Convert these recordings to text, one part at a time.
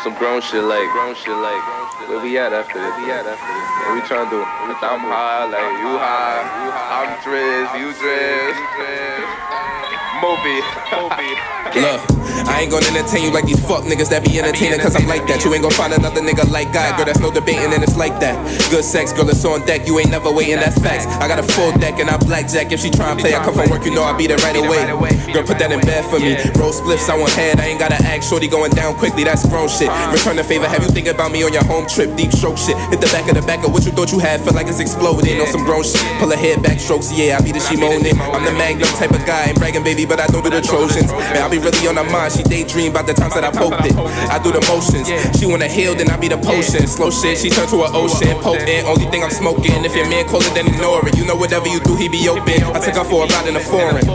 some grown shit like, where we at after this? What we tryna do? I'm high, like you high, I'm Driz, you Driz. Movie. Look, I ain't gonna entertain you like these fuck niggas that be entertaining, cause I'm like that. You ain't gon' find another nigga like God, girl, that's no debating and it's like that. Good sex, girl, it's on deck, you ain't never waiting, that's facts. I got a full deck and I blackjack. If she tryna play, I come from work, you know I beat it right away. Girl, put that in bed for me. Roll spliffs, I want head, I ain't gotta act. Shorty going down quickly, that's grown shit. Return the favor, have you thinking about me on your home trip? Deep stroke shit, hit the back of what you thought you had, feel like it's exploding on some grown shit. Pull her head back strokes, yeah, I be the she moaning. I'm the Magnum type of guy, ain't bragging baby, but I don't do the Trojans. Man, I be really on her mind, she daydream about the times that I poked it. I do the motions, she wanna heal, then I be the potion. Slow shit, she turn to an ocean, potent. Only thing I'm smoking, if your man call it, then ignore it. You know whatever you do, he be open. I took her for a ride in the foreign.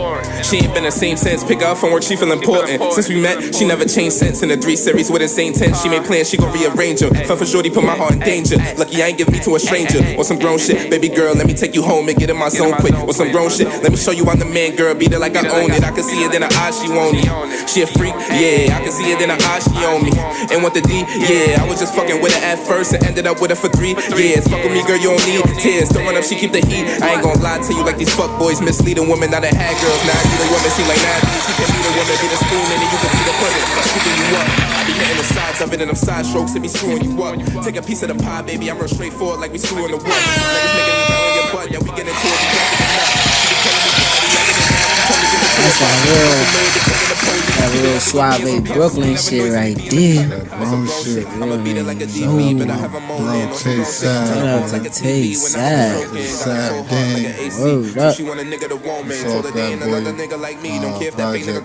She ain't been the same since, pick her up from work, she feel important. Since we met, she never changed since. In the 3 series with insane tense, she made plans, she gon' rearrange her. Fell for shorty, put my heart in danger. Lucky I ain't give me to a stranger. On some grown shit, baby girl, let me take you home and get in my zone quick. On some grown shit, let me show you I'm the man, girl, beat it like I own it. I can see it in her eyes, she want me. She a freak, yeah, I can see it in her eyes, she on me. And want the D, yeah, I was just fucking with her at first and ended up with her for 3 years. Fuck with me, girl, you don't need tears. Don't run up, she keep the heat. I ain't gon' lie to you like these fuck boys misleading women. Now they had girls, now I need a woman, seem like Nabi. She can be the woman, be the spoon, and then you can be the pudding. Scooping you up, I be hitting the sides of it and them side strokes and be screwing you up. Take a piece of the pie, baby, I'm real straightforward like we screwing the wood. Niggas making me round on your butt, yeah, we get into it, we got to get nuts. She be killing me, party, I get it now, she told me get it to that's that real suave Brooklyn shit right there. Grown shit. Taste sad. Sad game. Word up. Project,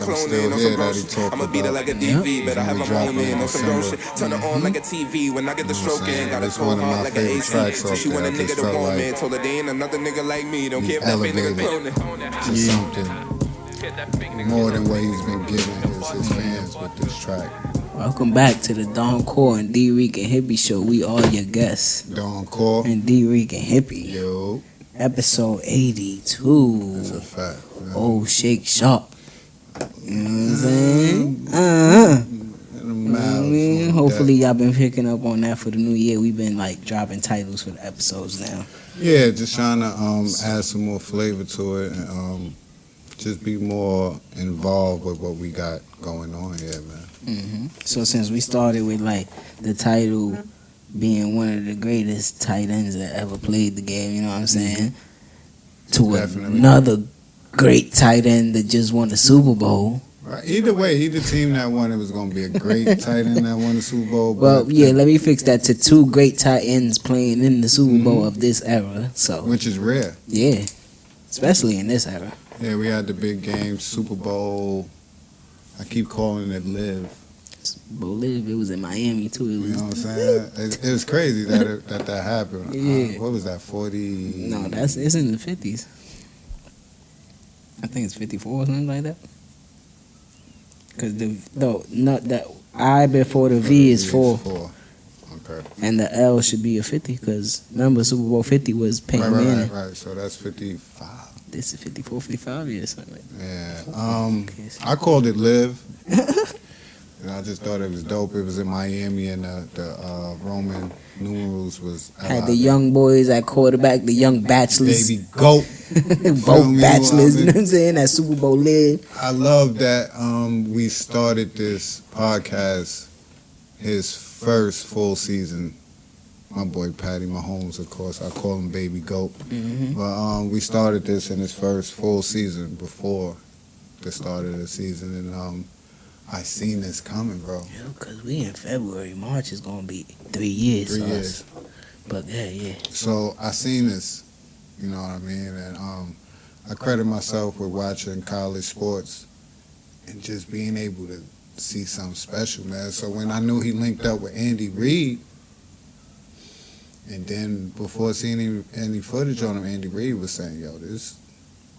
I'm still here that he talked about. Turn it on like a TV when I get the stroke in. Gotta It's one of my favorite tracks off she there. want a I just nigga to felt want me. like Told her they ain't another nigga like me. Don't care if he's that fake nigga elevated cloning. to something more than what he's been giving his fans with this track. Welcome back to the Don Core and D-Reek and Hippie show. We are your guests. Don Core and D-Reek and Hippie. Yo. Episode 82. That's a fact. Man. Oh, Shake Sharpe. You know what I'm saying? Hopefully y'all been picking up on that for the new year. We've been like dropping titles for the episodes now. Yeah, just trying to add some more flavor to it and just be more involved with what we got going on here, man. Mm-hmm. So since we started with like the title being one of the greatest tight ends that ever played the game, you know what I'm saying? To Definitely. Another great tight end that just won the Super Bowl. Right. Either way, either team that won, it was going to be a great tight end that won the Super Bowl. Well, yeah, let me fix that to 2 great tight ends playing in the Super Bowl of this era. So, which is rare. Yeah, especially in this era. Yeah, we had the big game, Super Bowl. I keep calling it Live. Super Bowl Live. It was in Miami too. You know what I'm saying? It was crazy that happened. Yeah. What was that? 40? No, it's in the 50s. I think it's 54 or something like that. Because the I before the V is 4. Okay. And the L should be a 50 because remember Super Bowl 50 was Peyton Manning. Right. So that's 55. This is 54, 55 years, something like that. Yeah. I called it Live. And I just thought it was dope. It was in Miami, and the Roman numerals was had the young boys at quarterback, the young bachelors, baby goat, both bachelors. You know what I'm saying? That Super Bowl Live. I love that we started this podcast his first full season. My boy Patty Mahomes, of course, I call him Baby Goat. Mm-hmm. But we started this in his first full season before the start of the season, and I seen this coming, bro. Yeah, because we in February. March is going to be 3 years. 3 years. But yeah. So I seen this, you know what I mean? And I credit myself with watching college sports and just being able to see something special, man. So when I knew he linked up with Andy Reid, and then before seeing any footage on him, Andy Reid was saying, yo, this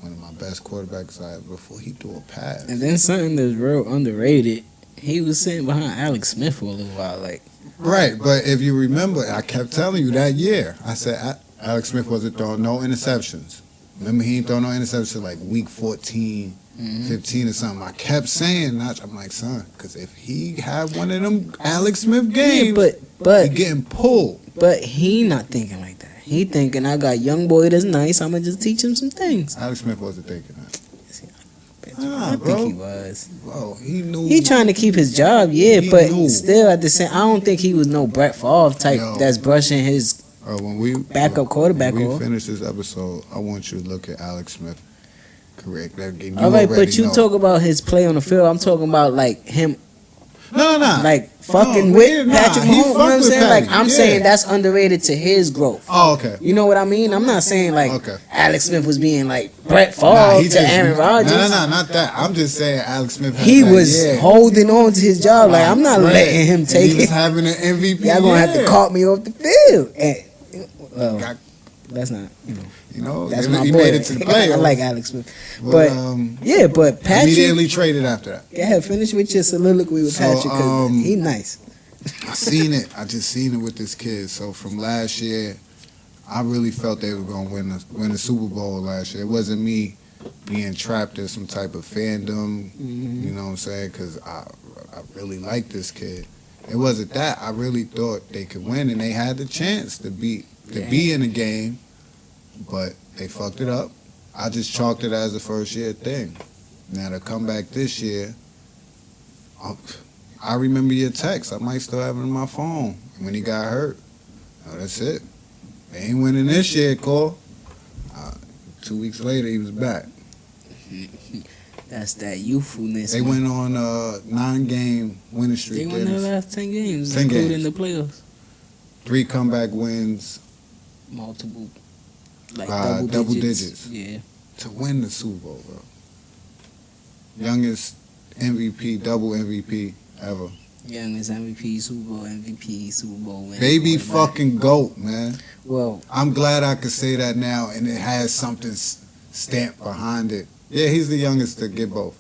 one of my best quarterbacks I ever, before he threw a pass. And then something that's real underrated, he was sitting behind Alex Smith for a little while, like. Right, but if you remember, I kept telling you that year, I said Alex Smith wasn't throwing no interceptions. Remember, he ain't throw no interception like week 14, 15 or something. I kept saying, I'm like, son, because if he had one of them Alex Smith games, but he getting pulled. But he not thinking like that. He thinking, I got young boy that's nice. I'm gonna just teach him some things. Alex Smith wasn't thinking that. I think he was. Bro, he knew. He trying to keep his job, still at the same. I don't think he was no Brett Favre type that's brushing his backup quarterback when off. we finish this episode, I want you to look at Alex Smith. Correct. All right, but you talk about his play on the field. I'm talking about like him. No. Like fucking with Patrick Mahomes. You know what I'm saying? Like I'm saying that's underrated to his growth. Oh, okay. You know what I mean? I'm not saying like Alex Smith was being like Brett Favre to Aaron Rodgers. No, not that. I'm just saying Alex Smith. He was holding on to his job. Like I'm not letting him take it. He was having an MVP. Y'all gonna have to cart me off the field. And, that's not. That's my he boy. made it to the playoffs. I like Alex Smith, but but Patrick immediately traded after that. Yeah, finish with your soliloquy with Patrick because he nice. I seen it. I just seen it with this kid. So from last year, I really felt they were gonna win the Super Bowl last year. It wasn't me being trapped in some type of fandom. You know what I'm saying? Because I really like this kid. It wasn't that. I really thought they could win, and they had the chance to be in the game. But they fucked it up. I just chalked it as a first year thing. Now to come back this year, I remember your text. I might still have it in my phone when he got hurt. That's it. They ain't winning this year, Cole. 2 weeks later, he was back. That's that youthfulness. They went on a 9-game winning streak. They won their last 10 games, 10 including games. the playoffs. 3 comeback wins. Multiple. Like double digits. Yeah. To win the Super Bowl, bro. Youngest MVP, double MVP ever. Youngest MVP, Super Bowl MVP, Super Bowl winner. Baby fucking GOAT, man. Well, I'm glad I could say that now, and it has something stamped behind it. Yeah, he's the youngest to get both.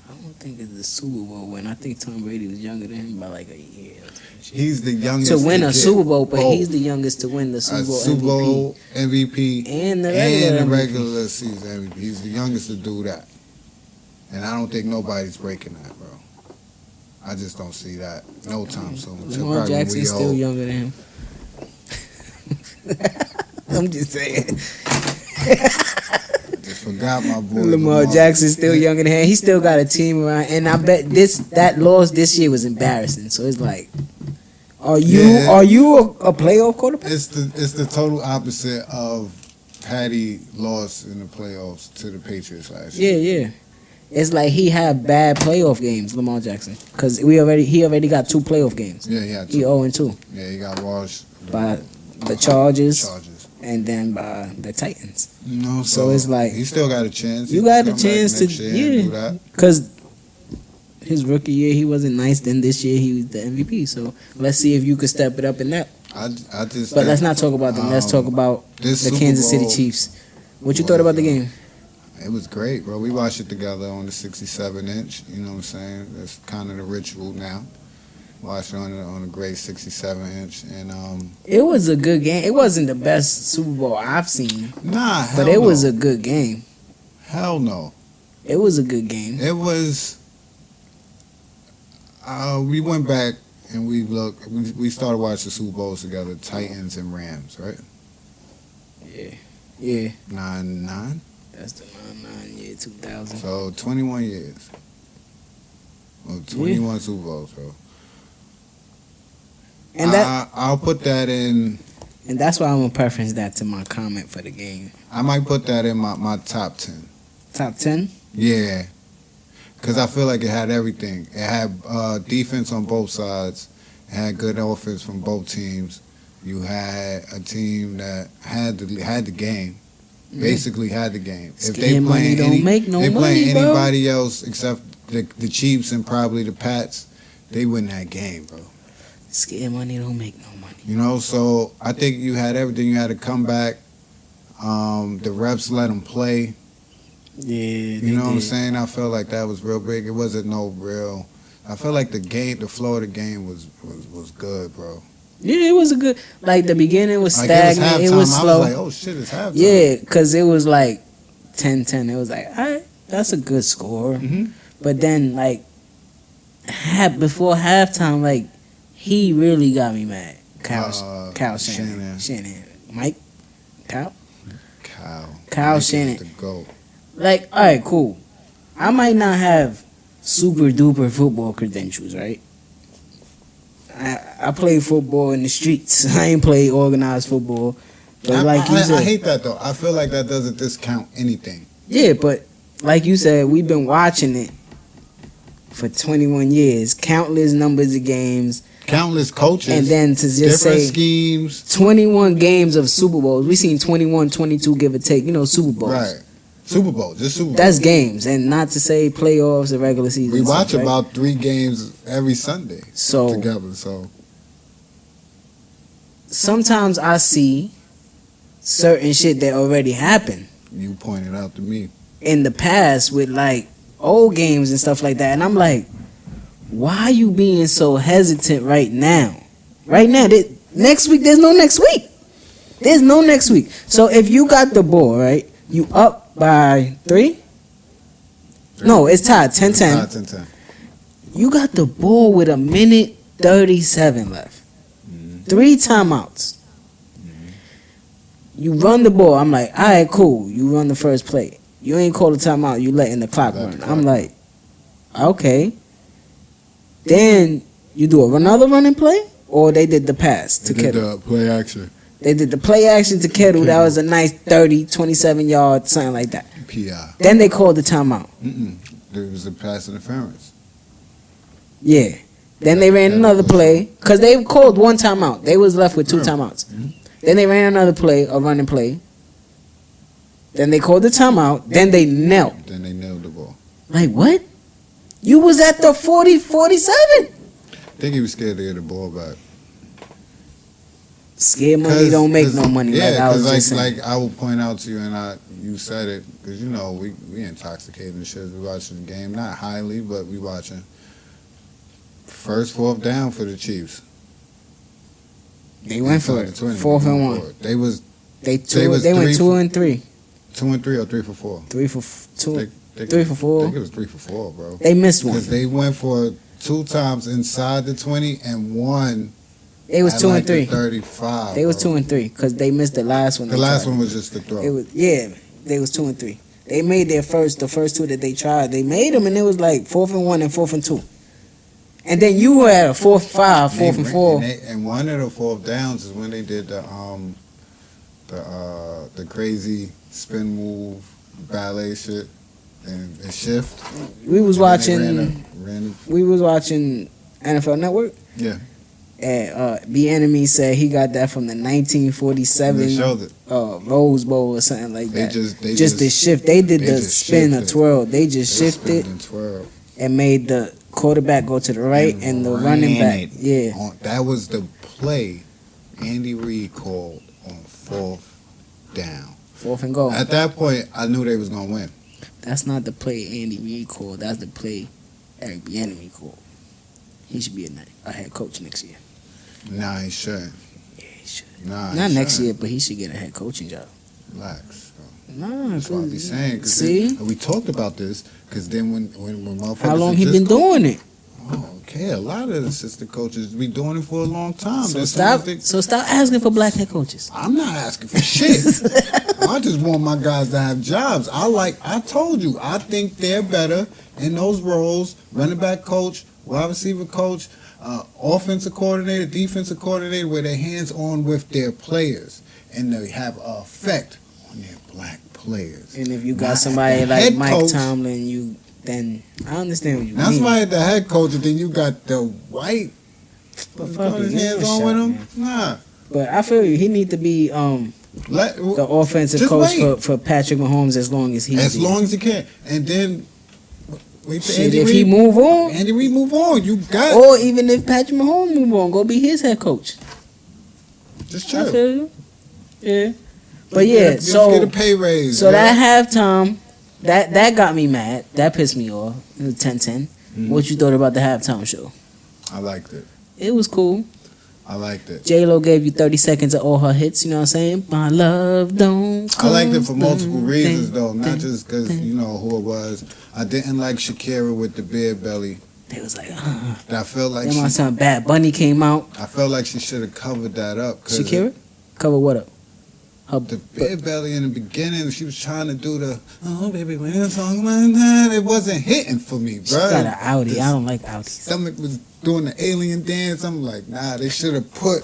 I don't think it's the Super Bowl win. I think Tom Brady was younger than him by like a year. He's the youngest to win a Super Bowl, but both. he's the youngest to win the Super Bowl Super Bowl MVP and the regular season MVP. He's the youngest to do that, and I don't think nobody's breaking that, bro. I just don't see that no time soon. Lamar Jackson's still younger than him. I'm just saying. Just forgot my boy. Lamar Jackson's still younger than him. He still got a team around, and I bet that loss this year was embarrassing. So it's like, are you a playoff quarterback? It's the total opposite of Patty lost in the playoffs to the Patriots last year. Yeah. It's like he had bad playoff games, Lamar Jackson, because he already got 2 playoff games. Yeah, he had 2. He 0-2. Yeah, he got washed by the Chargers. And then by the Titans. So it's like he still got a chance. You got a chance to because his rookie year he wasn't nice. Then this year he was the MVP. So let's see if you could step it up in that. But let's not talk about them. Let's talk about the Kansas City Chiefs. What you thought about the game? It was great, bro. We watched it together on the 67-inch. You know what I'm saying? That's kind of the ritual now. Watched it on a great 67-inch, and it was a good game. It wasn't the best Super Bowl I've seen. Nah, but it was a good game. Hell no. It was a good game. It was. We went back and we looked. We started watching the Super Bowls together. Titans and Rams, right? Yeah. 9-9. That's the 9-9 year 2000. So 21 years. Well, 21 Super Bowls, bro. And I'll put that in. And that's why I'm gonna preference that to my comment for the game. I might put that in my top 10. Top 10? Yeah. Because I feel like it had everything. It had defense on both sides. It had good offense from both teams. You had a team that had the game. Basically had the game. If they playing anybody else except the Chiefs and probably the Pats, they win that game, bro. Scare money don't make no money. You know, so I think you had everything. You had to come back. The refs let them play. Yeah, you know what I'm saying? I felt like that was real big. It wasn't no real. I felt like the flow of the game was good, bro. Yeah, it was a good. Like the beginning was Like, stagnant. It was slow. I was like, oh shit, it's halftime. Yeah, because it was like 10-10. It was like, all right, that's a good score. Mm-hmm. But then like before halftime, like he really got me mad. Kyle Shanahan. Mike? Kyle Mike Shanahan. is the GOAT. Like, all right, cool. I might not have super duper football credentials, right? I play football in the streets. I ain't play organized football. But like you said, I hate that though. I feel like that doesn't discount anything. Yeah, but like you said, we've been watching it for 21 years, countless numbers of games, countless coaches, and then to just say schemes, 21 games of Super Bowls. We seen 21, 22 give or take. Super Bowls. Right. Super Bowl, just Super Bowl. That's games, and not to say playoffs or regular season. We watch stuff, right? about 3 games every Sunday together. So sometimes I see certain shit that already happened. You pointed out to me in the past with like old games and stuff like that, and I'm like, why are you being so hesitant right now? Right now, next week, there's no next week. There's no next week. So if you got the ball, right, you up by 3? No, it's tied 10-10. 10-10. You got the ball with 1:37 left. 3 timeouts. You run the ball. I'm like, all right, cool. You run the first play. You ain't call the timeout. You letting the clock run. I'm like, okay. Then you do another running play, or they did the pass to Kittle. They did the play action. They did the play action to Kittle. That was a nice 30, 27 yard, something like that. PI. Then they called the timeout. There was a pass interference. Yeah. Then they ran another play because they called 1 timeout. They was left with 2 timeouts. Then they ran another play, a running play. Then they called the timeout. Then they knelt. Then they nailed the ball. Like, what? You was at the 40-47. I think he was scared to get the ball back. Scared money don't make no money. Yeah, like I was just saying. Like I will point out to you, and you said it, because we intoxicated and shit. We watching the game, not highly, but we watching. First 4th down for the Chiefs. They went for it. 4th and 1. They went 2 and 3. 2 and 3 or 3 for 4? 3 for 2. 3 for 4. I think it was 3 for 4, bro. They missed one. Because they went for 2 times inside the 20 and 1. It was 2 and 3. 35. They was 2 and 3 because they missed the last one. The last one was just the throw. They was 2 and 3. They made the first 2 that they tried. They made them, and it was like 4th and 1 and 4th and 2. And then you were at a 4th, 5, 4th and 4. And one of the 4th downs is when they did the crazy spin move ballet shit and shift. We was watching. We was watching NFL Network. Yeah. And B-Enemy said he got that from the 1947 Rose Bowl or something like that. Just the shift. They did the spin or twirl. They just shifted and made the quarterback go to the right and the running back. Yeah. That was the play Andy Reid called on 4th down. 4th and goal. At that point, I knew they was going to win. That's not the play Andy Reid called. That's the play Eric B-Enemy called. He should be a head coach next year. Nah, he shouldn't. Yeah, he should. Nah, not next year, but he should get a head coaching job. Relax. Nah, that's what I be saying. See, we talked about this because then when motherfuckers. How long he been doing it? Oh, okay. A lot of the assistant coaches be doing it for a long time. So stop asking for black head coaches. I'm not asking for shit. I just want my guys to have jobs. I told you, I think they're better in those roles. Running back coach, wide receiver coach, offensive coordinator, defensive coordinator, where they're hands on with their players and they have an effect on their black players. And if you got somebody like Mike Tomlin, then I understand what you mean. Now somebody the head coach, and then you got the white. But fuck his hands on with him. Nah. But I feel you. He need to be the offensive coach for Patrick Mahomes as long as long as he can, and then. If he move on, Andy Reid move on. You got. Or even if Patrick Mahomes move on, go be his head coach. Just chill. I feel you. Yeah. But yeah, so get a pay raise. So that halftime, that got me mad. That pissed me off. It was 10-10. What you thought about the halftime show? I liked it. It was cool. I liked it. J-Lo gave you 30 seconds of all her hits, you know what I'm saying? My love don't I liked it for multiple reasons, though. Not just because, you know, who it was. I didn't like Shakira with the beard belly. They was like, I felt like then my son Bad Bunny came out. I felt like she should have covered that up. Shakira? Cover what up? The beard belly in the beginning, she was trying to do the, oh, baby, when you're talking like that, it wasn't hitting for me, bro. She got an Audi. I don't like Audis. Stomach was doing the alien dance. I'm like, nah, they should have put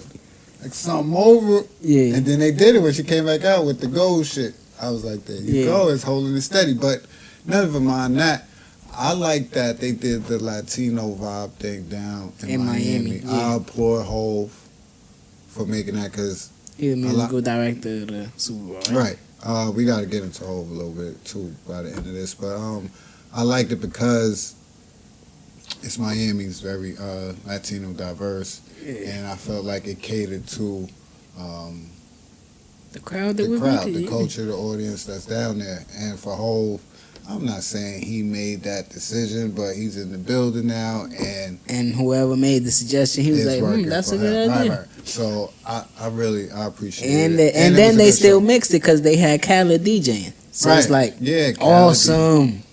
like something over. Yeah. And then they did it when she came back out with the gold shit. I was like, there you go, it's holding it steady. But never mind that. I like that they did the Latino vibe thing down in Miami. Yeah. I applaud Hov for making that because he's the musical director of the Super Bowl, right? Right. We got to get into Hov a little bit too by the end of this, but I liked it because it's Miami's very Latino diverse, and I felt like it catered to the crowd, the culture, the audience that's down there. And for Hov, I'm not saying he made that decision, but he's in the building now, and whoever made the suggestion, he was like, "That's a good idea." Right. So I appreciate it. And then they still mixed it because they had Khaled DJing. So it's like, awesome.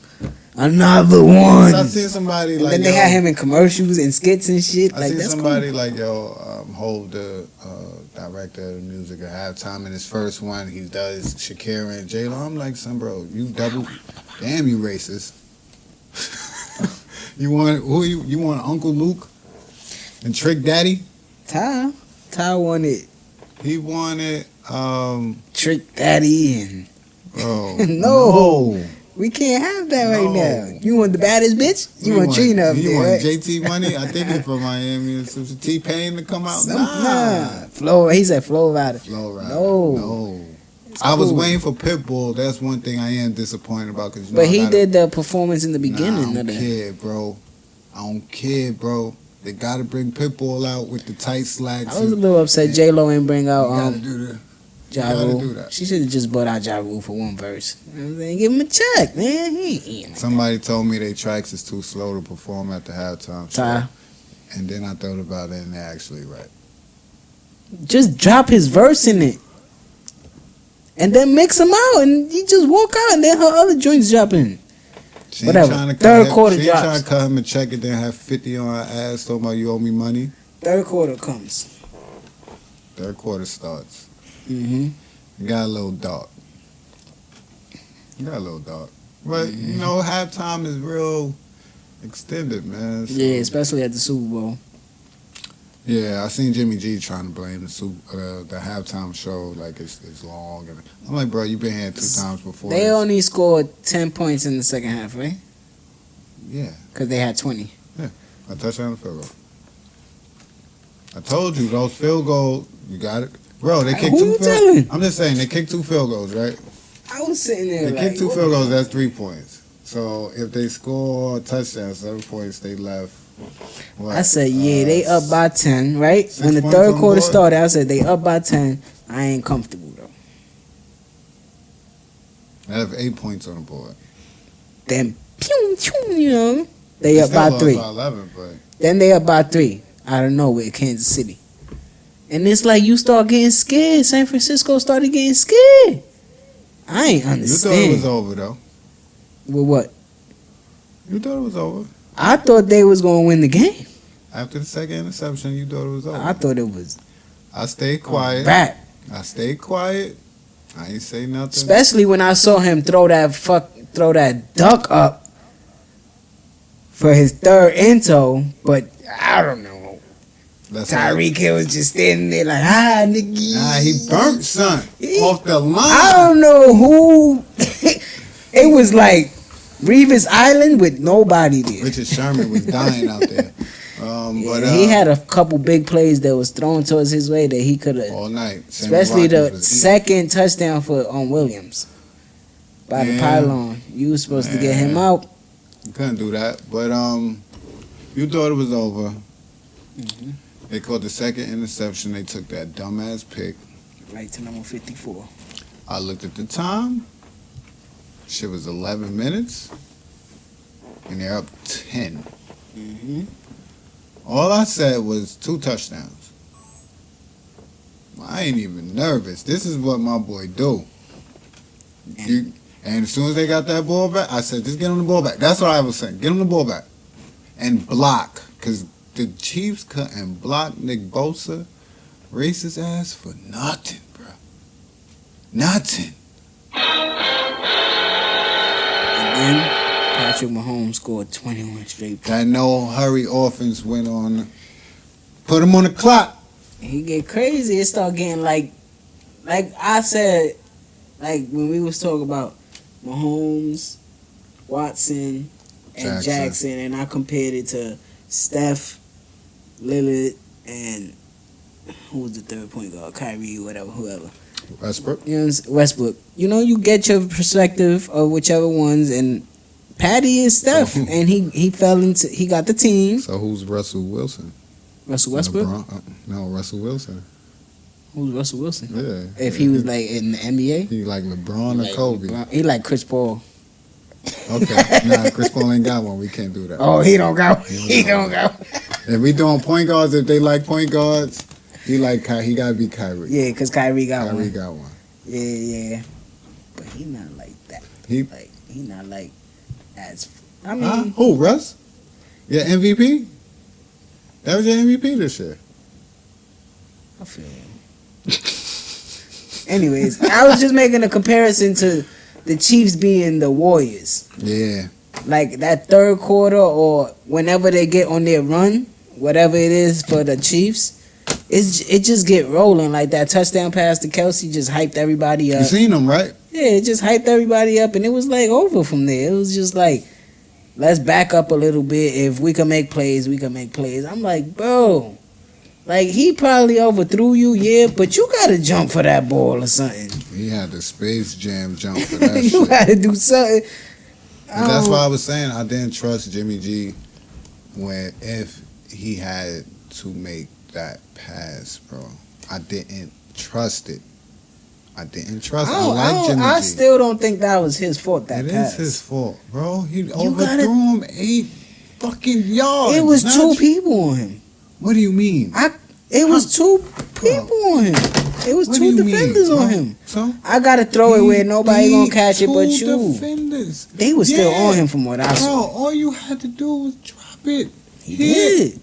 Another one. I've seen somebody like. And then they had him in commercials and skits and shit. I seen somebody like Hov, the director of the music at halftime. In his first one, he does Shakira and J-Lo. I'm like, son, bro, you double. Damn, you racist. You want Uncle Luke and Trick Daddy? Ty wanted. He wanted Trick Daddy and. Bro, no. We can't have that right now. You want the baddest bitch? You want Trina up there, You want right? JT Money? I think he's from Miami. T-Pain to come out? Nah. He said Flow Rider. Flow Rider. No. I was waiting for Pitbull. That's one thing I am disappointed about. Cause but he did the performance in the beginning. I don't care, bro. I don't care, bro. They got to bring Pitbull out with the tight slacks. I was a little upset J-Lo ain't bring out Ja Rule. She should have just brought out Ja Rule for one verse. You know what I'm saying? Give him a check, man. Somebody told me their tracks is too slow to perform at the halftime show. Ty. And then I thought about it, and they're actually right. Just drop his verse in it. And then mix him out, and you just walk out, and then her other joints drop in. Whatever. Third quarter drops. She ain't trying to cut him a check and then have 50 on her ass talking about you owe me money. Third quarter comes. Third quarter starts. Mm-hmm. It got a little dark. But, you know, halftime is real extended, man. So. Yeah, especially at the Super Bowl. Yeah, I seen Jimmy G trying to blame the halftime show like it's long. And I'm like, bro, you been here 2 times before. They only scored 10 points in the second half, right? Yeah. Because they had 20. Yeah, a touchdown and a field goal. I told you, those field goals, you got it. Bro, they kicked 2 field goals. I'm just saying, they kicked 2 field goals, right? I was sitting there They kicked 2 field goals, that's 3 points. So if they score a touchdown, 7 points, they left. What? I said, they up by 10, right? When the third quarter started, I said, they up by 10. I ain't comfortable, though. I have 8 points on the board. Then, pew, pew, you know, they up by 3. By 11, but... Then they up by 3 out of nowhere, Kansas City. And it's like you start getting scared. San Francisco started getting scared. I ain't understand. You thought it was over, though. With what? You thought it was over. I thought they was going to win the game. After the second interception, you thought it was over. I thought it was. I stayed quiet. I stayed quiet. I ain't say nothing. Especially when I saw him throw that duck up for his third into, but I don't know. Tyreek Hill was just standing there like, nigga. Nah, he burnt, son. Off the line. I don't know who. It was like Revis Island with nobody there. Richard Sherman was dying out there. He had a couple big plays that was thrown towards his way that he could have. All night. Especially the second touchdown on Williams. By the pylon. You were supposed to get him out. You couldn't do that. But you thought it was over. Mm-hmm. They called the second interception. They took that dumbass pick. Right to number 54. I looked at the time. Shit was 11 minutes. And they're up 10. Mm-hmm. All I said was 2 touchdowns. I ain't even nervous. This is what my boy do. And as soon as they got that ball back, I said, just get him the ball back. That's what I was saying. Get him the ball back. And block. Because the Chiefs couldn't block Nick Bosa, racist ass, for nothing, bro. Nothing. And then Patrick Mahomes scored 21 straight points. That no-hurry offense went on. Put him on the clock. He get crazy. It start getting like I said, like when we was talking about Mahomes, Watson, and Jackson, and I compared it to Steph, Lillard, and who was the third point guard? Kyrie, whoever. Westbrook. You know, Westbrook. You know, you get your perspective of whichever ones, and Patty is Steph, and he got the team. So who's Russell Wilson? Russell Westbrook? No, Russell Wilson. Who's Russell Wilson? Yeah. If he was like in the NBA? He like LeBron or Kobe. He like Chris Paul. Okay. Nah, Chris Paul ain't got one. We can't do that. Oh, he don't got one. He don't got one. If we doing point guards, if they like point guards, he gotta be Kyrie. Yeah, because Kyrie got one. Kyrie got one. Yeah. But he not like that. He not like as I mean who, Russ? Yeah, MVP? That was your MVP this year. I feel you. Anyways, I was just making a comparison to the Chiefs being the Warriors. Yeah. Like that third quarter or whenever they get on their run, whatever it is for the Chiefs, it just get rolling. Like that touchdown pass to Kelsey just hyped everybody up. You seen them, right? Yeah, it just hyped everybody up, and it was like over from there. It was just like, let's back up a little bit. If we can make plays, we can make plays. I'm like, bro, like he probably overthrew you, yeah, but you gotta jump for that ball or something. He had the Space Jam jump for that you shit. gotta do something. And that's why I was saying I didn't trust Jimmy G if he had to make that pass, bro. I didn't trust it. I like Jimmy G. I still don't think that was his fault, that pass. It is his fault, bro. He overthrew him 8 fucking yards. It was 2 people on him. What do you mean? It was 2 people on him. It was 2 defenders on him. So I gotta throw it where nobody gonna catch it but you. Defenders. They were still on him from what I saw. Bro, all you had to do was drop it. He did.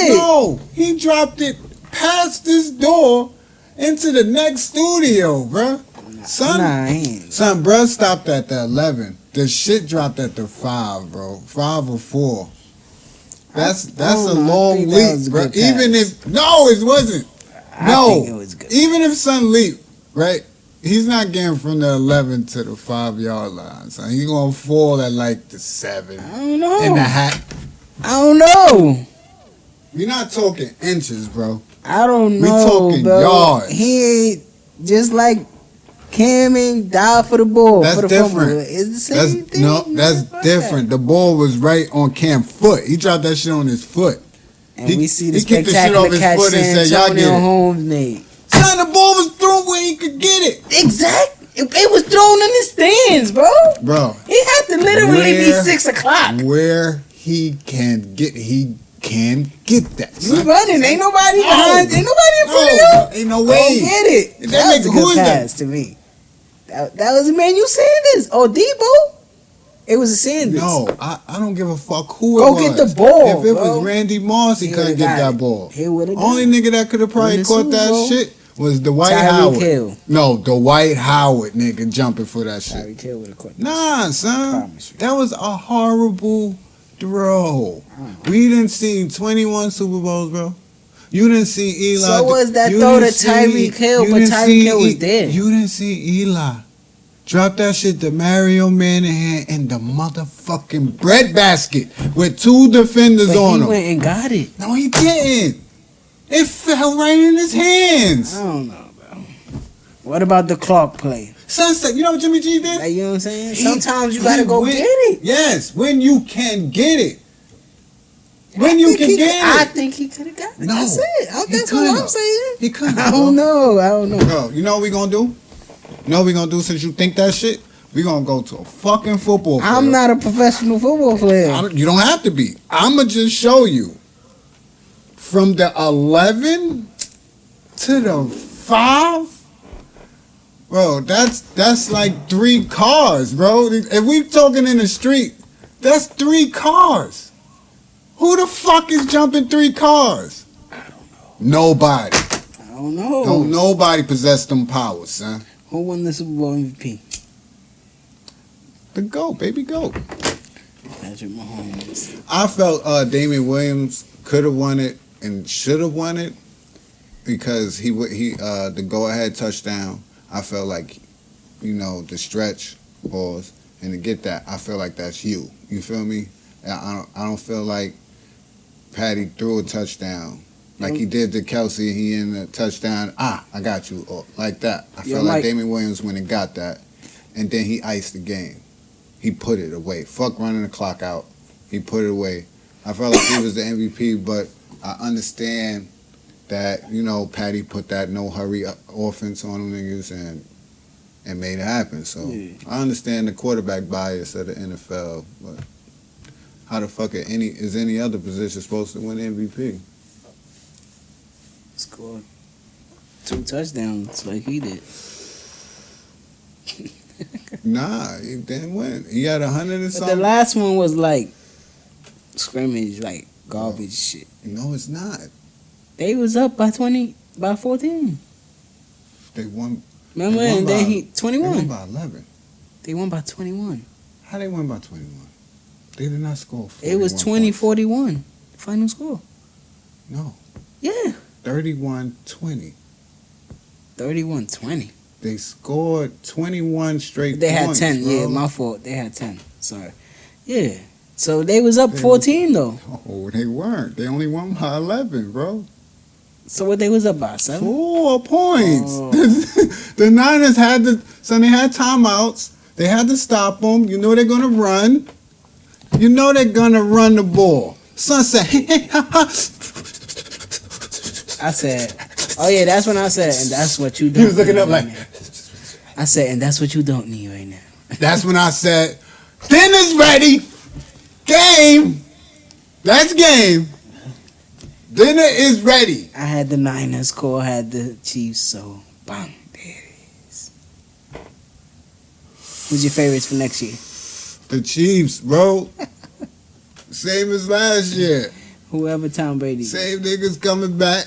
No, he dropped it past this door into the next studio, bro. Son, bro stopped at the 11. The shit dropped at the 5, bro. 5 or 4. That's a long leap, bro. Even if it wasn't. I think it was good. Even if Son leaped, right? He's not getting from the 11 to the 5-yard line. So he's gonna fall at like the 7. I don't know. In the hat. I don't know. You're not talking inches, bro. I don't know. We talking bro. yards. He ain't just like Cam ain't died for the ball. That's for the different. Fumble. It's the same thing. No, that's different. The ball was right on Cam's foot. He dropped that shit on his foot. And we see the spectacular catch Antonio Holmes made. Son, the ball was thrown where he could get it. Exactly. It was thrown in his stands, bro. Bro. He had to literally be 6 o'clock. Where he can get that. You running. Ain't nobody behind. Ain't nobody in front of you. Ain't no way. Don't get it. That was a good pass to me. That was Emmanuel Sanders. Oh, Debo. It was a Sanders. No, I don't give a fuck who it was. Go get the ball. If it was Randy Moss, he couldn't get that ball. Only nigga that could have probably caught that shit was Dwight Howard. Hill. No, Dwight Howard, nigga, jumping for that shit. Tyreek Hill would have caught that. Nah, son. That was a horrible throw. We didn't see 21 Super Bowls, bro. You didn't see Eli. So was that throw to Tyreek Hill, but Tyreek Hill was there. You didn't see Eli. Drop that shit to Mario Manahan in the motherfucking bread basket with 2 defenders on him. He went and got it. No, he didn't. It fell right in his hands. I don't know, bro. What about the Clark play? Sunset, you know what Jimmy G did? Like, you know what I'm saying? Sometimes you gotta go get it. Yes, when you can get it. I think he could have got it. No, that's it. That's what I'm saying. He couldn't. I don't know. Bro, you know what we gonna do? Since you think that shit? We gonna go to a fucking football field. I'm not a professional football player. You don't have to be. I'ma just show you. From the 11 to the 5? Bro, that's like 3 cars, bro. If we talking in the street, that's 3 cars. Who the fuck is jumping 3 cars? I don't know. Nobody. I don't know. Don't nobody possess them powers, son. Who won the Super Bowl MVP? The GOAT, baby GOAT. Patrick Mahomes. I felt Damian Williams could have won it and should have won it because he the go-ahead touchdown. I felt like, the stretch balls, and to get that, I feel like that's you. You feel me? I don't feel like Patty threw a touchdown like he did to Kelsey. He in the touchdown. I got you, or like that. I feel like Damian Williams went and got that, and then he iced the game. He put it away. Fuck running the clock out. He put it away. I felt like he was the MVP, but I understand that, Patty put that no hurry offense on them niggas and made it happen. So I understand the quarterback bias of the NFL, but how the fuck is any other position supposed to win MVP? Scored 2 touchdowns like he did. Nah, he didn't win. He had 100 and but something. The last one was like scrimmage, like garbage shit. No, it's not. They was up by 14. They won. Remember, and then he 21. They won by 11. They won by 21. How they won by 21? They did not score. It was 20-41. Final score. No. Yeah. 31-20. 31-20. They scored 21 straight They points, had 10. bro. Yeah, my fault. They had 10. Sorry. Yeah. So they was up 14 though. Oh, they weren't. They only won by 11, bro. So what they was up by 7? 4 points. Oh. The Niners had they had timeouts. They had to stop them. You know they're gonna run. You know they're gonna run the ball. Son said, I said, oh yeah, that's when I said, and that's what you don't. He was looking up like. I said, and that's what you don't need right now. That's when I said, dinner's ready. Game. That's game. Dinner is ready. I had the Niners call, had the Chiefs, so bam, there it is. Who's your favorites for next year? The Chiefs, bro. Same as last year. Whoever Tom Brady. Same niggas coming back.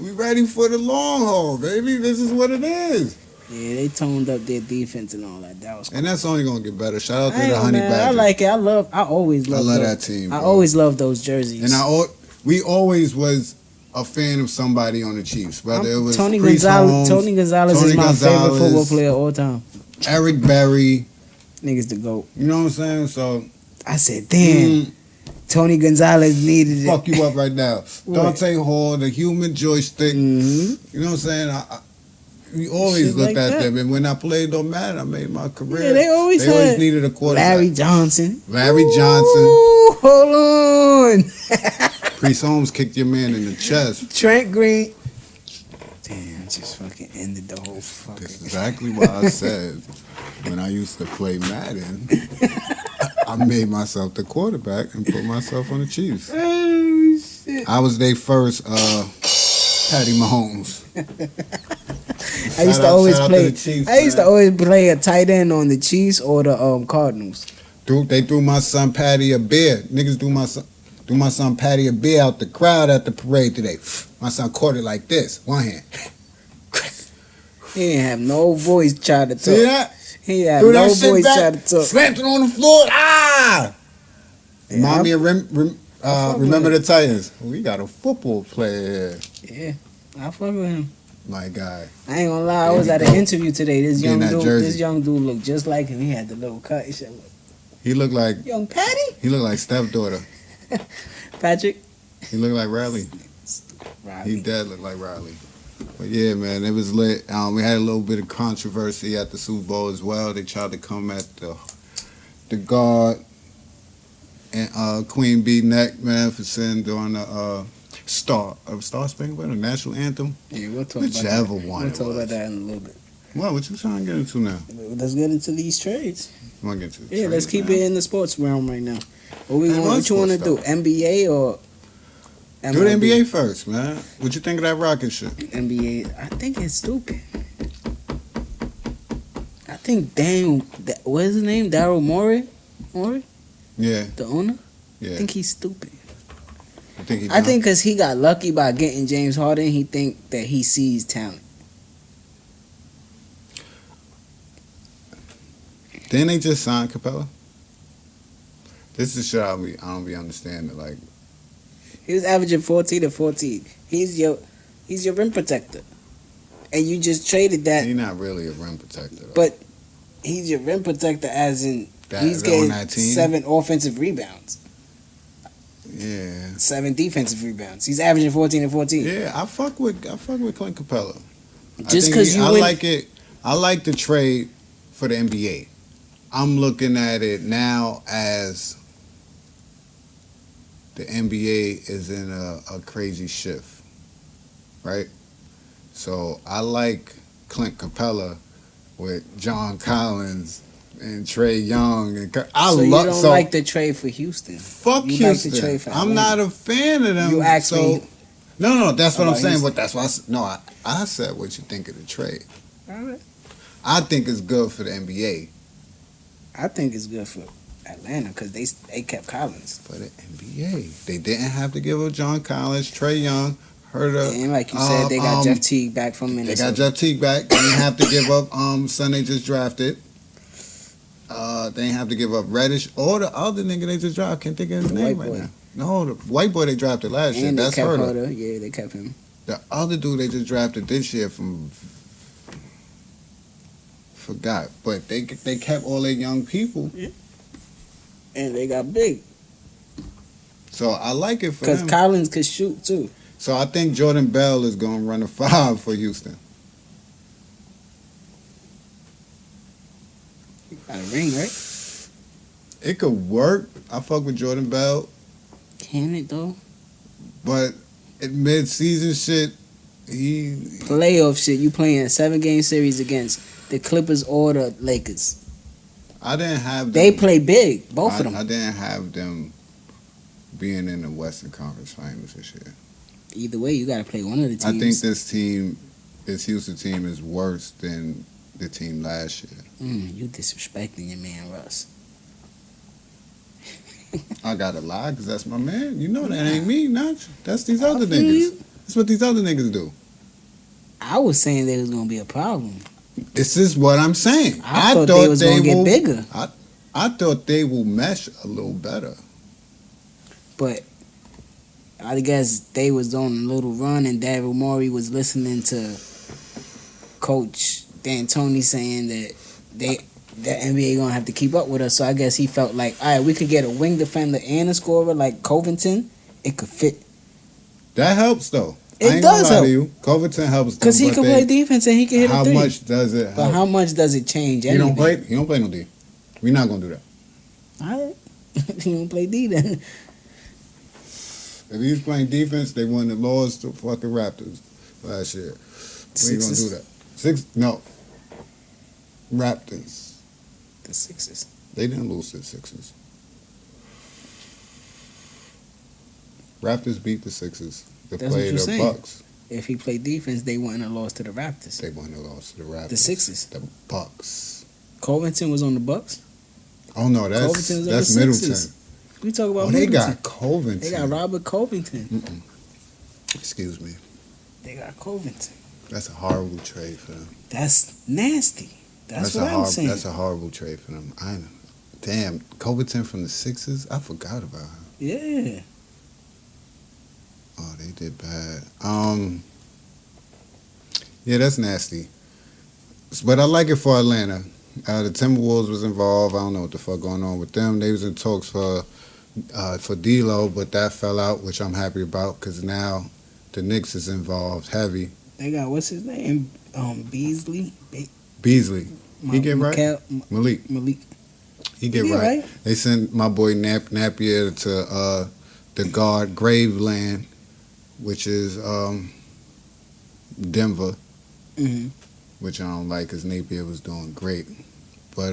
We ready for the long haul, baby. This is what it is. Yeah, they toned up their defense and all that. That was cool. And that's only gonna get better. Shout out to the Honey Badger. I like it. I always love that team. I Bro. always love those jerseys. And we always was a fan of somebody on the Chiefs, whether it was Tony Priest Gonzalez. Holmes, Tony Gonzalez is my favorite football player of all time. Eric Berry. Niggas the GOAT. You know what I'm saying? So I said, damn. Tony Gonzalez needed it. Fuck you up right now. Dante Hall, the human joystick. Mm-hmm. You know what I'm saying? We always Shit looked like at that. them, and when I played, don't matter. I made my career. Yeah, they always needed a quarterback. Larry Johnson. Ooh, Hold on. Priest Holmes kicked your man in the chest. Trent Green. Damn, just fucking ended the whole fucking. That's exactly what I said when I used to play Madden. I made myself the quarterback and put myself on the Chiefs. Oh, shit. I was their first Patty Mahomes. I used to always play a tight end on the Chiefs or the Cardinals. They threw my son Patty a beer. Niggas threw my son Patty a beer out the crowd at the parade today. My son caught it like this, one hand. He didn't have no voice trying to talk. See that? He had no voice trying to talk. Slammed it on the floor. Ah! Remind me of Remember the Titans. We got a football player here. Yeah, I fuck with him. My guy. I ain't gonna lie, I was at an interview today. This Get young dude looked just like him. He had the little cut. He looked like Young Patty? He looked like stepdaughter. Patrick? He looked like Riley. He did look like Riley. But yeah, man, it was lit. We had a little bit of controversy at the Super Bowl as well. They tried to come at the guard and Queen Bee neck, man, for sitting during the Star Spangled Banner, national anthem. Yeah, we'll talk Whichever about that. one. We'll talk about that in a little bit. What you trying to get into now? Let's get into these trades. You want to get into the Yeah, let's keep now? it in the sports realm right now. What you want to do? Stuff. NBA or Do the NBA first, man. What you think of that Rocket shit? NBA, I think it's stupid. I think what is his name? Daryl Morey? Yeah. The owner? Yeah. I think he's stupid. I think because he got lucky by getting James Harden, he think that he sees talent. Didn't they just sign Capella? This is shit I don't be understanding. Like, he was averaging 14 to 14. He's your rim protector, and you just traded that. He's not really a rim protector, though. But he's your rim protector, as in he's getting 7 offensive rebounds. Yeah. 7 defensive rebounds. He's averaging 14 and 14. Yeah, I fuck with Clint Capella. Just because I like it. I like the trade for the NBA. I'm looking at it now as the NBA is in a crazy shift, right? So I like Clint Capella with John Collins and Trae Young. And you don't like the trade for Houston? Fuck you Houston. Like the trade for I'm not a fan of them. You asked me. No, that's what I'm saying. But that's why I said what you think of the trade. All right. I think it's good for the NBA. I think it's good for Atlanta because they kept Collins. For the NBA, they didn't have to give up John Collins, Trae Young. And like you said, they got Jeff Teague back from Minnesota. They got Jeff Teague back. They didn't have to give up son they just drafted. They didn't have to give up Reddish or the other nigga they just drafted. I can't think of his name right now. No, the white boy they drafted last year. That's Herder. Yeah, they kept him. The other dude they just drafted this year from forgot, but they kept all their young people. Yeah. And they got big. So I like it for them. Because Collins could shoot too. So I think Jordan Bell is going to run a 5 for Houston. He got a ring, right? It could work. I fuck with Jordan Bell. Can it though? But in mid-season shit, playoff shit. You playing a 7-game series against the Clippers or the Lakers. I didn't have them. They play big, both of them. I didn't have them being in the Western Conference Finals this year. Either way, you got to play one of the teams. I think this Houston team is worse than the team last year. You disrespecting your man, Russ. I gotta lie because that's my man. You know that ain't me, not that's these other niggas. That's what these other niggas do. I was saying there was gonna be a problem. This is what I'm saying. I thought they was gonna get bigger. I thought they will mesh a little better. But I guess they was on a little run, and Daryl Morey was listening to Coach D'Antoni saying that the NBA gonna have to keep up with us. So I guess he felt like, all right, we could get a wing defender and a scorer like Covington. It could fit. That helps though. It does help. Covington helps because he can play defense and he can hit a 3. How much does it help? But how much does it change anything? He don't play no D. We're not gonna do that. All right. He don't play D then. If he's playing defense, they won the lost to fucking Raptors last year. We ain't gonna do that. No. Raptors. The Sixers. They didn't lose to the Sixers. Raptors beat the Sixers. They played the Bucks. If he played defense, they wouldn't have lost to the Raptors. They wouldn't have lost to the Raptors. The Sixers. The Bucks. Covington was on the Bucks? Oh no, that's Middleton. We talk about Middleton. They got Covington. They got Robert Covington. Excuse me. They got Covington. That's a horrible trade for them. That's nasty. That's what I'm saying. That's a horrible trade for them. I know. Damn, Covington from the Sixers? I forgot about him. Yeah. Oh, they did bad. Yeah, that's nasty. But I like it for Atlanta. The Timberwolves was involved. I don't know what the fuck going on with them. They was in talks for D'Lo, but that fell out, which I'm happy about because now the Knicks is involved heavy. They got what's his name? Beasley. He get right. Malik. He get right. They sent my boy Napier to the guard Graveland, which is Denver, which I don't like because Napier was doing great. But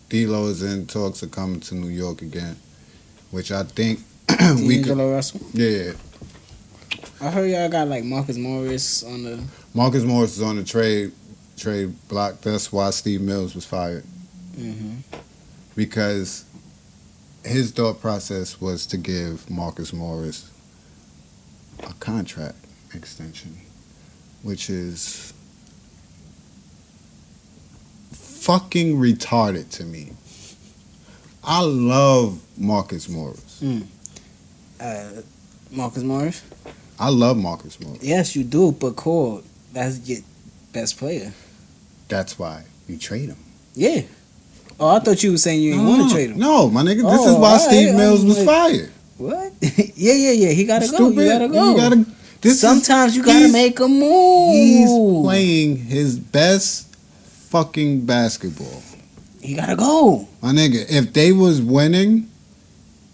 D'Lo is in talks of coming to New York again, which I think D'Angelo Russell? Yeah. I heard y'all got like Marcus Morris on the. Marcus Morris is on the trade block. That's why Steve Mills was fired. Mm-hmm. Because his thought process was to give Marcus Morris a contract extension, which is fucking retarded to me. I love Marcus Morris. Marcus Morris? I love Marcus Morris. Yes, you do, but Cole, that's your best player. That's why you trade him. Yeah. Oh, I thought you were saying you didn't want to trade him. No, my nigga, this is why Steve Mills was fired. What? yeah. He gotta go. Stupid. You gotta go. Sometimes you gotta make a move. He's playing his best fucking basketball. He gotta go. My nigga, if they was winning,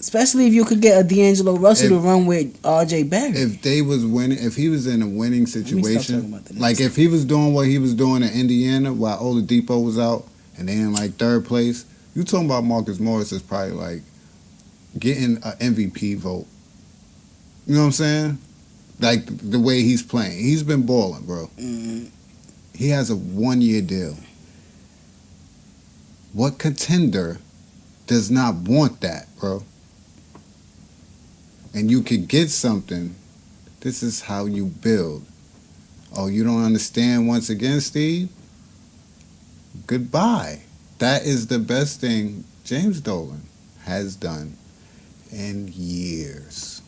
especially if you could get a D'Angelo Russell to run with RJ Barrett. If they was winning, if he was in a winning situation, like if he was doing what he was doing in Indiana while Oladipo was out and they in like third place, you talking about Marcus Morris is probably like getting an MVP vote. You know what I'm saying? Like the way he's playing. He's been balling, bro. Mm-hmm. He has a 1-year deal. What contender does not want that, bro? And you could get something. This is how you build. Oh, you don't understand once again, Steve? Goodbye. That is the best thing James Dolan has done in years.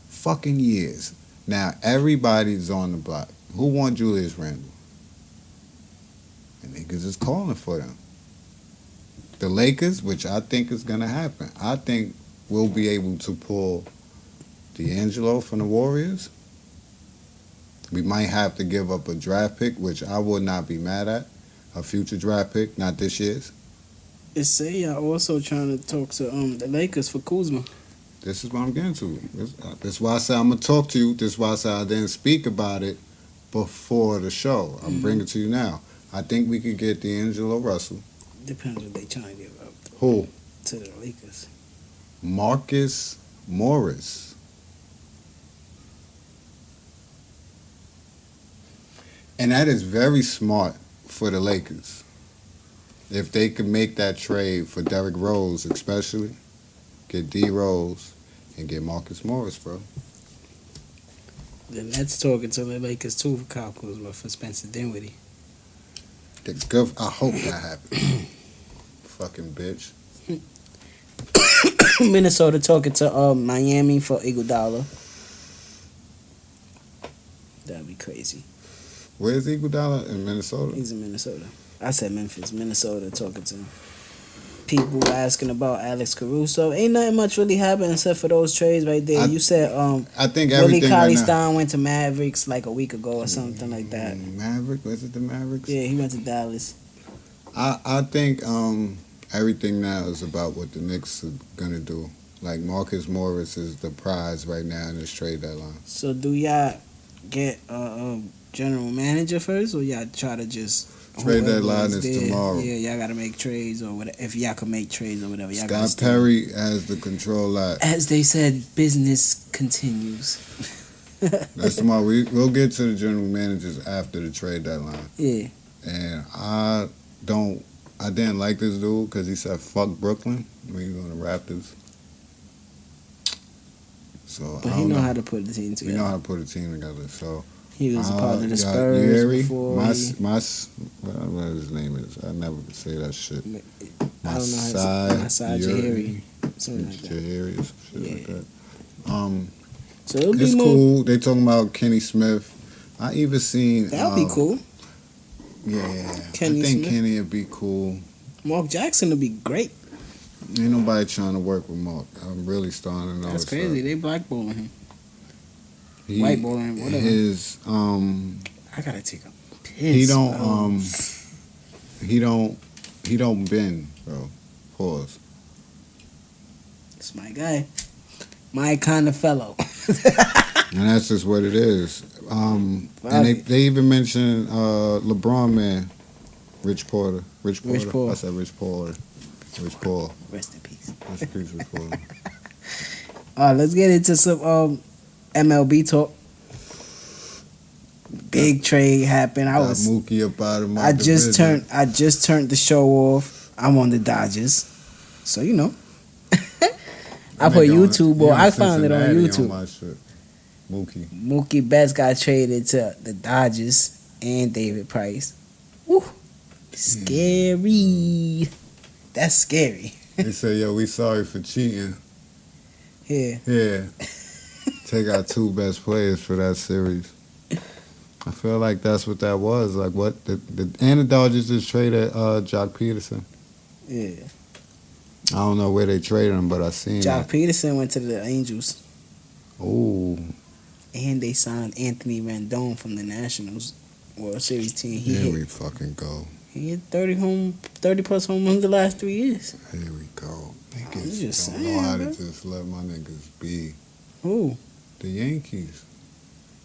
Fucking years. Now, everybody's on the block. Who want Julius Randle? And niggas is calling for them. The Lakers, which I think is going to happen. I think we'll be able to pull D'Angelo from the Warriors. We might have to give up a draft pick, which I would not be mad at. A future draft pick, not this year's. It say y'all also trying to talk to the Lakers for Kuzma. This is what I'm getting to. This is why I said I'm going to talk to you. This is why I said I didn't speak about it before the show. I'm bringing it to you now. I think we could get D'Angelo Russell. Depends what they trying to give up. Who? To the Lakers. Marcus Morris. And that is very smart for the Lakers. If they could make that trade for Derrick Rose especially, get D Rose and get Marcus Morris, bro. The Nets talking to the Lakers too for Kyle Kuzma for Spencer Dinwiddie. I hope that happens. Fucking bitch. Minnesota talking to Miami for Iguodala. That'd be crazy. Where's Iguodala? In Minnesota? He's in Minnesota. I said Memphis. Minnesota talking to people asking about Alex Caruso. Ain't nothing much really happened except for those trades right there. You said I think Willie everything Cauley-Stein went to Mavericks like a week ago or something like that. Maverick? Was it the Mavericks? Yeah, he went to Dallas. I think everything now is about what the Knicks are going to do. Like Marcus Morris is the prize right now in this trade deadline. So do y'all get a general manager first, or y'all try to just trade deadline is tomorrow? Yeah, y'all got to make trades or whatever. If y'all can make trades or whatever, y'all Scott Perry has the control lot. As they said, business continues. That's tomorrow. We'll get to the general managers after the trade deadline. Yeah. And I didn't like this dude because he said fuck Brooklyn when he was on the Raptors. So but he know how to put the team together. He know how to put a team together. So he was a part of the Spurs before. Whatever his name is, I never could say that shit. I don't know. Masai Ujiri. Something like that. Ujiri or some shit like that. So it'll be it's more cool. They talking about Kenny Smith. I even seen that'll be cool. Yeah, Kenny I think Smith. Kenny would be cool. Mark Jackson would be great. Ain't nobody trying to work with Mark. I'm really starting to know. That's crazy. They blackballing him. Whiteballing him, whatever. His I gotta take a piss. He don't bend, bro. Pause. It's my guy. My kind of fellow. And that's just what it is. And they even mentioned LeBron man, Rich Porter. Rich Paul. I said Rich Porter. Rich Paul. Rest in peace. Rest in peace, Rich Porter. Let's get into some MLB talk. Big trade happened. Got Mookie up out of my I just turned the show off. I'm on the Dodgers, so you know. I put YouTube, or I found it on YouTube. On my shit. Mookie Betts got traded to the Dodgers and David Price. Woo, scary. That's scary. They say, yo, we sorry for cheating. Yeah. Take our 2 best players for that series. I feel like that's what that was. Like, what? And the Dodgers just traded Jock Peterson. Yeah. I don't know where they traded him, but I seen Jock Peterson went to the Angels. Oh. And they signed Anthony Rendon from the Nationals World Series team. Here we fucking go. He hit 30 plus home runs the last 3 years. Here we go. Niggas just don't know how to just let my niggas be. Who? The Yankees.